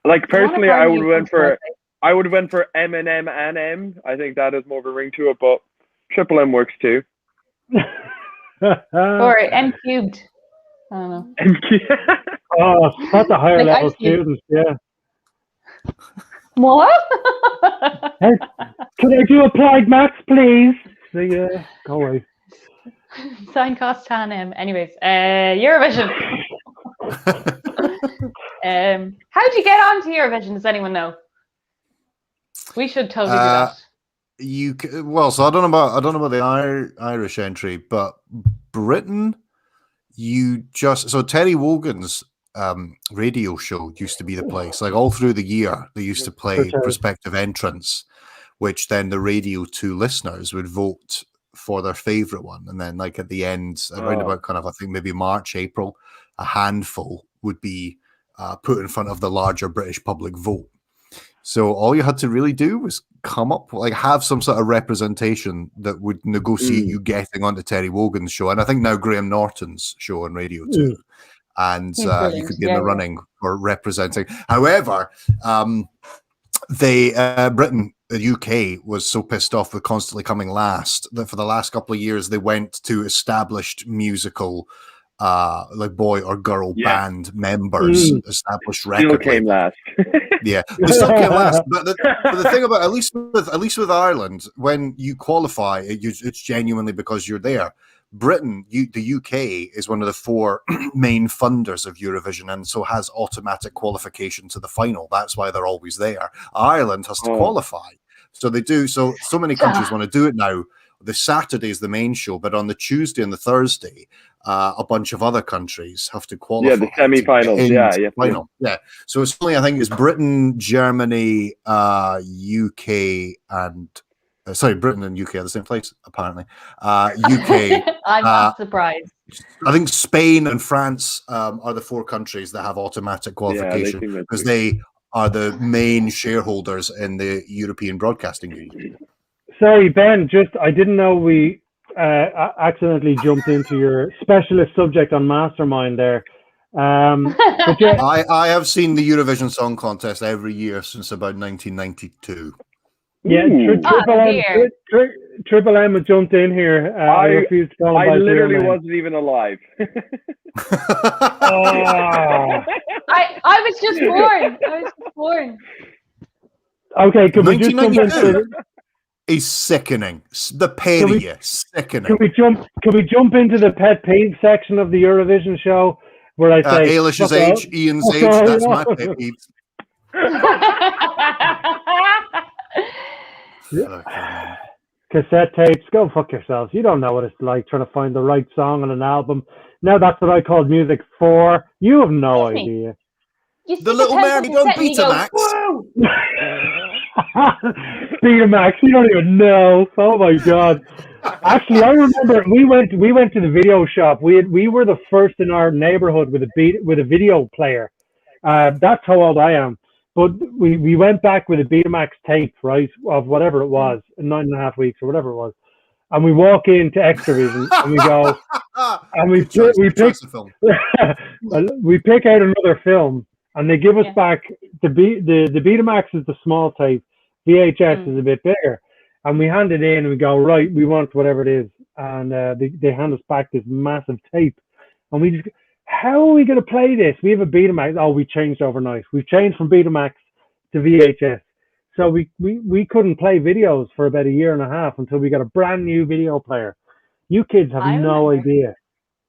Like personally, I would have went for M&M and M. I think that has more of a ring to it, but Triple M works too. Or M cubed. I don't know. M cubed. Oh, that's a higher level student, yeah. What? Hey, can I do applied maths, please? So, yeah, go away. Sign cost tan M. Anyways, Eurovision. How'd you get onto Eurovision? Does anyone know? We should totally do that. So I don't know about the Irish entry, but Britain, so Terry Wogan's radio show used to be the place. Like all through the year, they used to play prospective entrants, which then the Radio 2 listeners would vote for their favorite one, and then like at the end, around about kind of I think maybe March, April, a handful would be put in front of the larger British public vote. So all you had to really do was come up, like have some sort of representation that would negotiate you getting onto Terry Wogan's show. And I think now Graham Norton's show on Radio 2. And you could be in the running for representing. However, Britain, the UK, was so pissed off with constantly coming last that for the last couple of years, they went to established musical like boy or girl band members established record. Still came last. Yeah, they still came last. But the thing about at least with Ireland, when you qualify, it's genuinely because you're there. Britain, the UK is one of the 4 main funders of Eurovision, and so has automatic qualification to the final. That's why they're always there. Ireland has to qualify, so they do. So many countries want to do it now. The Saturday is the main show, but on the Tuesday and the Thursday, a bunch of other countries have to qualify. Yeah, the semi-finals. Final. Yeah. So it's only, I think it's Britain, Germany, UK, and sorry, Britain and UK are the same place, apparently. UK. I'm not surprised. I think Spain and France are the 4 countries that have automatic qualification because they are the main shareholders in the European Broadcasting Union. Sorry, Ben, I didn't know we accidentally jumped into your specialist subject on Mastermind there. But yeah, I have seen the Eurovision Song Contest every year since about 1992. Yeah, Triple M has jumped in here. I refuse to call him I literally wasn't even alive. I was just born. Okay, can we just jump into? Is sickening. The pain of you, sickening. Can we jump into the pet peeve section of the Eurovision show where I say Ailish's age, Ian's age? That's my pet peeve. Cassette tapes, go fuck yourselves. You don't know what it's like trying to find the right song on an album. Now that's what I called music for. You have no idea. The Little Mermaid on Betamax. Betamax, you don't even know. Oh my god. Actually, I remember we went to the video shop. We were the first in our neighborhood with a video player. That's how old I am. But we went back with a Betamax tape, right, of whatever it was, 9.5 weeks or whatever it was. And we walk into Extravision and we go, and we pick out another film, and they give us back the Betamax is the small tape, VHS is a bit bigger, and we hand it in and we go, right, we want whatever it is, and they hand us back this massive tape, and we just. How are we going to play this? We have a Betamax. Oh, we changed overnight. We've changed from Betamax to VHS. So we couldn't play videos for about 1.5 years until we got a brand new video player. You kids have no idea.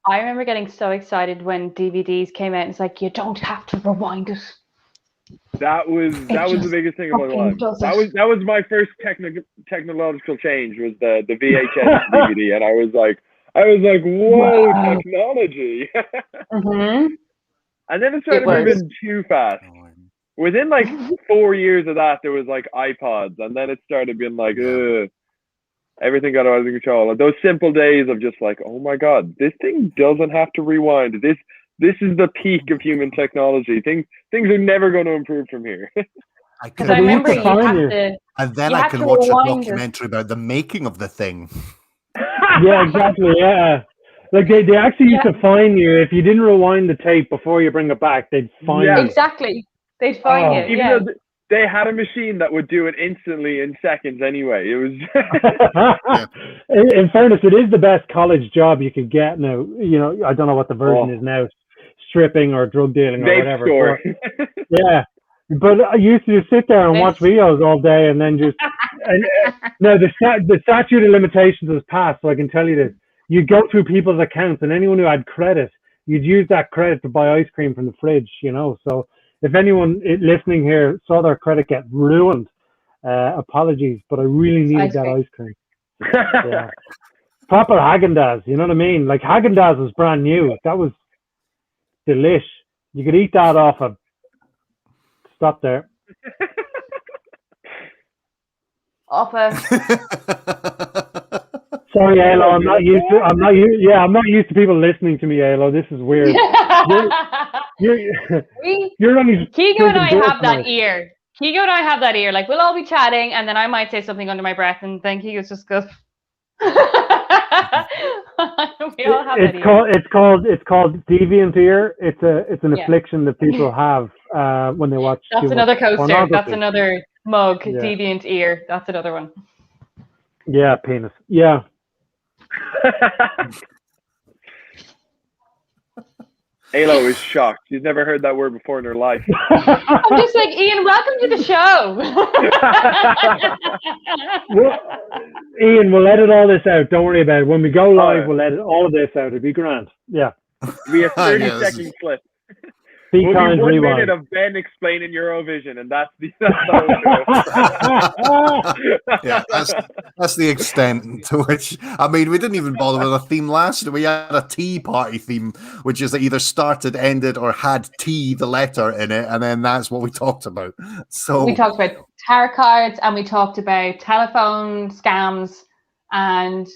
I remember getting so excited when DVDs came out. It's like, you don't have to rewind it. That was the biggest thing in my life. That was my first technological change, was the VHS DVD, and I was like, whoa, wow. Technology. And then it started moving too fast. Within like 4 years of that, there was like iPods, and then it started being like, everything got out of control. And those simple days of just like, oh my god, this thing doesn't have to rewind. This is the peak of human technology. Things are never going to improve from here. I remember and then I can watch a documentary about the making of the thing. Yeah, exactly. Yeah, like they actually used to fine you if you didn't rewind the tape before you bring it back. They'd fine you. Exactly, they'd fine you. Even though they had a machine that would do it instantly in seconds. Anyway, it was. In fairness, it is the best college job you could get now. You know, I don't know what the version is now, stripping or drug dealing or whatever. But, yeah. But I used to just sit there and watch videos all day, and then just. No, the statute of limitations has passed, so I can tell you this. You'd go through people's accounts, and anyone who had credit, you'd use that credit to buy ice cream from the fridge, you know. So if anyone listening here saw their credit get ruined, apologies, but I really needed that ice cream. Yeah. Proper Haagen-Dazs, you know what I mean? Like Haagen-Dazs was brand new. That was delish. You could eat that off a... Stop there. Sorry, Alo. I'm not used to people listening to me, Alo. This is weird. You're only. Kigo and I have that ear. Kigo and I have that ear. Like, we'll all be chatting, and then I might say something under my breath, and then Kigo's just goes. We all have that ear. It's called deviant ear. It's an affliction that people have when they watch. That's another coaster. That's another mug. Yeah. Deviant ear. That's another one. Yeah, penis. Yeah. Alo is shocked. She's never heard that word before in her life. I'm just like, Ian, welcome to the show. Well, Ian, we'll edit all this out. Don't worry about it. When we go live, we'll edit all of this out. It'd be grand. Yeah. It'll be a 30-second clip. Be We'll kind, do 1 rewind. minute of Ben explaining Eurovision, and that's the whole show. Yeah, that's the extent to which. I mean, we didn't even bother with a theme last. We had a tea party theme, which is that either started, ended, or had tea, the letter, in it, and then that's what we talked about. So we talked about tarot cards, and we talked about telephone scams. And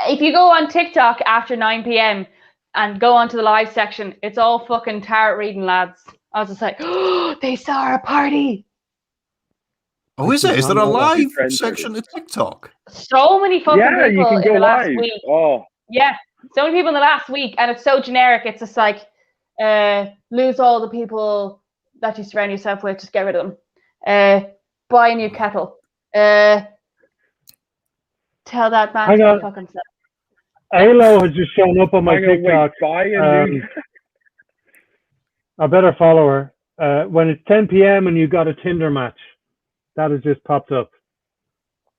if you go on TikTok after 9 p.m. and go onto the live section, it's all fucking tarot reading lads. I was just like, oh, they saw our party. oh, is it? Is there a live section of TikTok? So many fucking people you can go in the last live. week. Oh, yeah, so many people in the last week, and it's so generic. It's just like, lose all the people that you surround yourself with, just get rid of them. Buy a new kettle. Tell that man to fuck himself. Halo has just shown up on my TikTok. I better follow her. When it's 10 p.m. and you got a Tinder match, that has just popped up.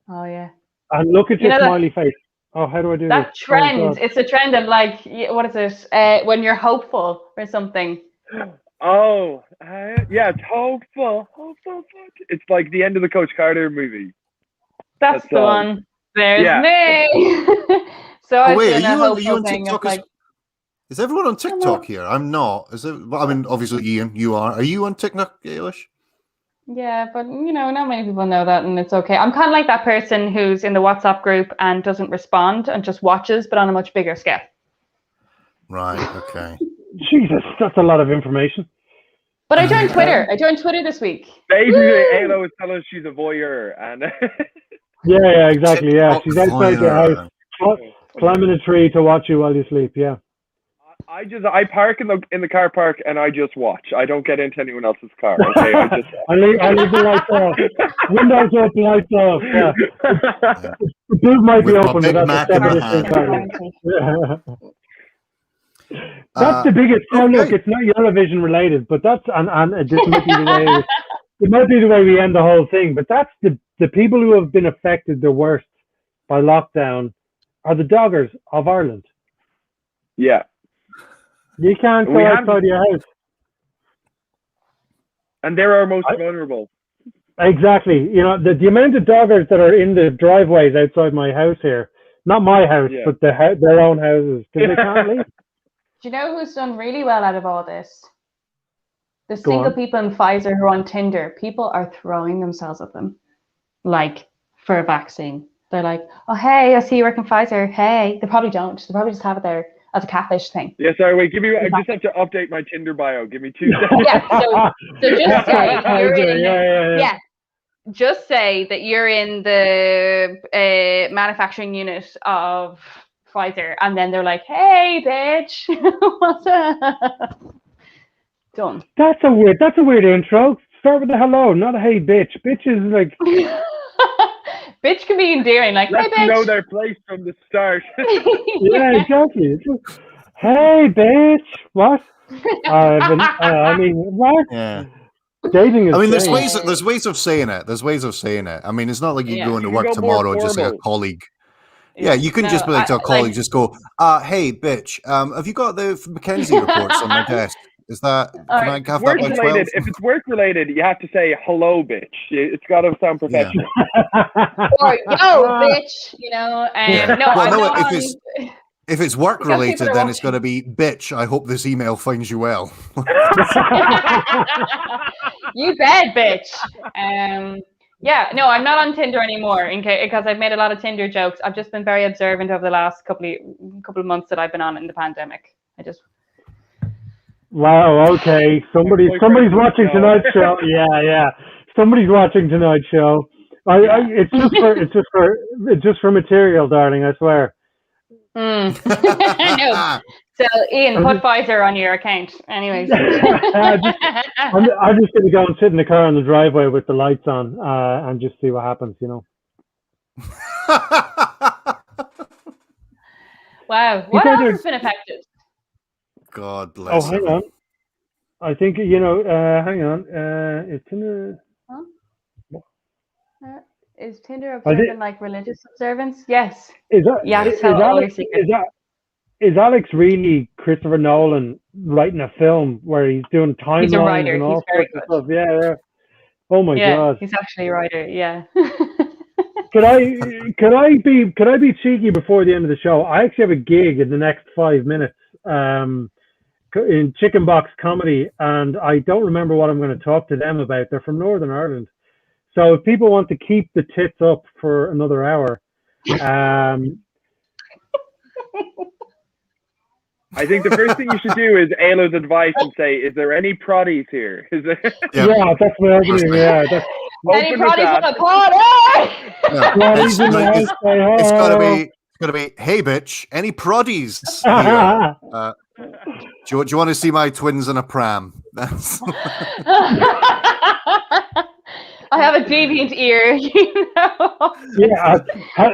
Oh yeah. And look at your smiley face. Oh, how do I do that this? trend? Oh, it's a trend of like, what is it? When you're hopeful or something. Oh, yeah, it's hopeful. It's like the end of the Coach Carter movie. That's the one. There's me. So I was doing a hopeful thing. Is everyone on TikTok here? I'm not. Is it? I mean, obviously, Ian, you are. Are you on TikTok, Gaelish? Yeah, but not many people know that, and it's okay. I'm kind of like that person who's in the WhatsApp group and doesn't respond and just watches, but on a much bigger scale. Right. Okay. Jesus, that's a lot of information. But I joined Twitter. I joined Twitter this week. Basically, Halo is telling us she's a voyeur, and yeah, exactly. Yeah, she's outside your house, climbing a tree to watch you while you sleep. Yeah. I park in the car park and I just watch. I don't get into anyone else's car. Okay, I leave the lights off. Windows up, lights off. Yeah. The boot might be open, but that's a separate thing. That's the biggest. Okay. Look, it's not Eurovision related, but that's and this might be the way. It might be the way we end the whole thing, but that's the people who have been affected the worst by lockdown are the doggers of Ireland. Yeah. You can't go outside your house. And they're our most vulnerable. Exactly. The amount of doggers that are in the driveways outside my house here, not my house, but their own houses, because they can't leave. Do you know who's done really well out of all this? The single people in Pfizer who are on Tinder. People are throwing themselves at them, like, for a vaccine. They're like, oh, hey, I see you work in Pfizer. Hey. They probably don't. They probably just have it there as a catfish thing. Yeah, sorry, wait, I just have to update my Tinder bio. Give me 2 seconds. So just say you're in just say that you're in the manufacturing unit of Pfizer, and then they're like, hey, bitch. What's up? Done. That's a weird intro. Start with a hello, not a hey, bitch. Bitch is like... Bitch can be endearing, like, let's hey, bitch. know their place from the start. Yeah, exactly. Hey, bitch. What? I mean, what? Yeah. Dating is. I mean, there's ways of saying it. There's ways of saying it. I mean, it's not like you go into work tomorrow and just say a colleague. Yeah, you can just be like to a colleague, just go, hey, bitch, have you got the McKenzie reports on my desk? Is that, can I have that by 12? If it's work related, you have to say hello, bitch. It's got to sound professional. Yeah. Or yo, bitch, if it's work related, then it's got to be, bitch, I hope this email finds you well. You bet, bitch. Yeah, no, I'm not on Tinder anymore because I've made a lot of Tinder jokes. I've just been very observant over the last couple of months that I've been on in the pandemic. Wow, okay. Somebody's watching tonight's show. Yeah. Somebody's watching tonight's show. It's just for material, darling, I swear. No. So Ian, put Pfizer on your account. Anyways. I'm just gonna go and sit in the car in the driveway with the lights on, and just see what happens, Wow. What else has been affected? God bless. Oh, hang on. I think hang on. It's in is Tinder observing like religious observance? Yes. Is that? Yeah. is Alex really Christopher Nolan writing a film where he's doing timelines and all sorts of stuff? Yeah. Oh my God. He's actually a writer. Yeah. Could I be cheeky before the end of the show? I actually have a gig in the next 5 minutes in Chicken Box Comedy, and I don't remember what I'm going to talk to them about. They're from Northern Ireland. So if people want to keep the tits up for another hour, I think the first thing you should do is Ayla's advice and say, "Is there any proddies here?" Is there? Yeah, that's my opening. Yeah, any proddies on the pod? It's gotta be. Hey, bitch! Any proddies here? Do you want to see my twins in a pram? That's. I have a deviant ear, you know. Yeah.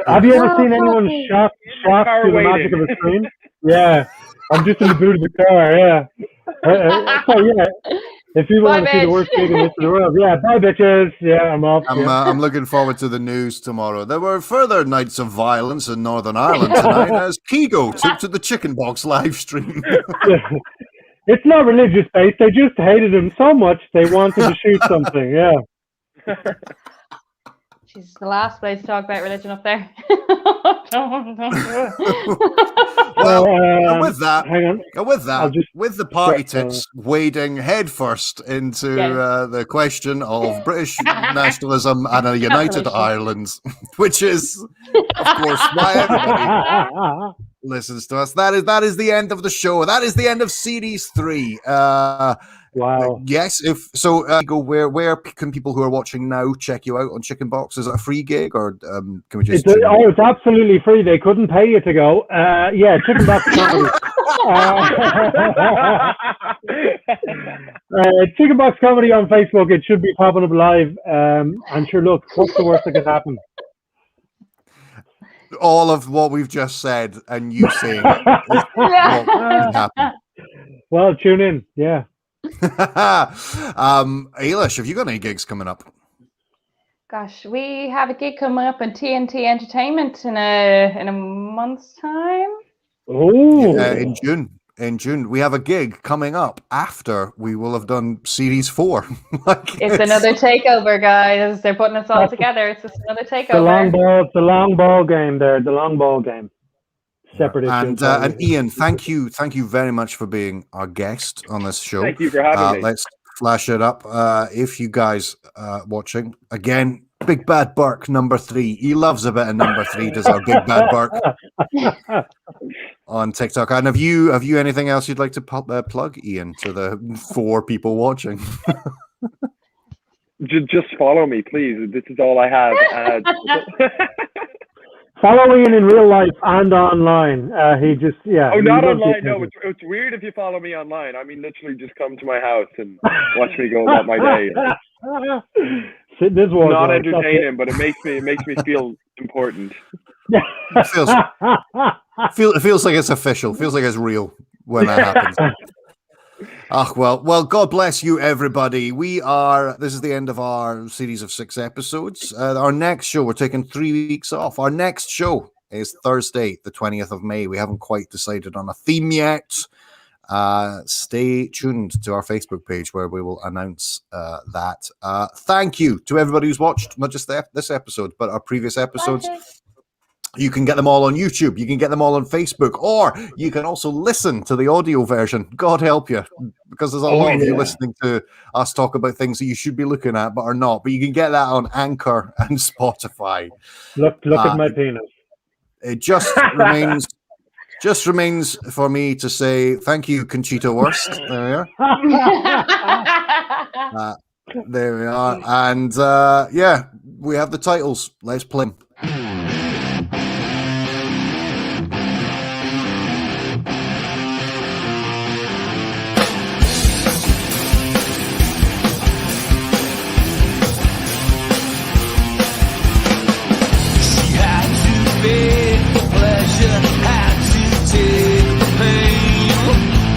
Have you ever seen anyone shocked through the magic of a screen? Yeah. I'm just in the boot of the car, yeah. So, yeah. If people want to see the worst gig in the world, yeah, bye, bitches. Yeah, I'm off. I'm looking forward to the news tomorrow. There were further nights of violence in Northern Ireland tonight as Kigo took to the Chicken Box live stream. It's not religious based. They just hated him so much they wanted to shoot something, yeah. She's the last place to talk about religion up there. Well, with that, hang on. With the party tits wading headfirst into the question of British nationalism and a united Ireland, which is, of course, why everybody listens to us. That is the end of the show. That is the end of Series 3. Wow. Yes. If so, go where can people who are watching now check you out on Chicken Box? Is it a free gig or can we just? It's absolutely free. They couldn't pay you to go. Yeah, Chicken Box Comedy. Chicken Box Comedy on Facebook. It should be popping up live. I'm sure. Look, what's the worst that could happen? All of what we've just said and you saying it is what can happen. Well, tune in. Yeah. Eilish, have you got any gigs coming up? Gosh, we have a gig coming up in TNT Entertainment in a month's time. Oh, in June, we have a gig coming up after we will have done Series 4. It's another takeover, guys. They're putting us all together. It's just another takeover. The long ball game there. The long ball game. Separate and Ian, thank you very much for being our guest on this show. Thank you for having me. Let's flash it up. If you guys watching again, Big Bad Burke number 3. He loves a bit of number 3. Does our Big Bad Burke on TikTok? And have you anything else you'd like to plug, Ian, to the 4 people watching? Just follow me, please. This is all I have. Follow Ian in real life and online. He just, yeah. Oh, not online. No, it's weird if you follow me online. I mean, literally just come to my house and watch me go about my day. This was not entertaining, but it makes me feel important. It feels like it's official. Feels like it's real when that happens. Well, God bless you, everybody. This is the end of our series of 6 episodes. Our next show, we're taking 3 weeks off. Our next show is Thursday, the 20th of May. We haven't quite decided on a theme yet. Stay tuned to our Facebook page where we will announce that. Thank you to everybody who's watched, not just this episode, but our previous episodes. You can get them all on YouTube. You can get them all on Facebook, or you can also listen to the audio version. God help you, because there's a lot of you listening to us talk about things that you should be looking at but are not. But you can get that on Anchor and Spotify. Look at my penis. It just remains for me to say thank you, Conchita Wurst. There we are. There we are. And we have the titles. Let's play them.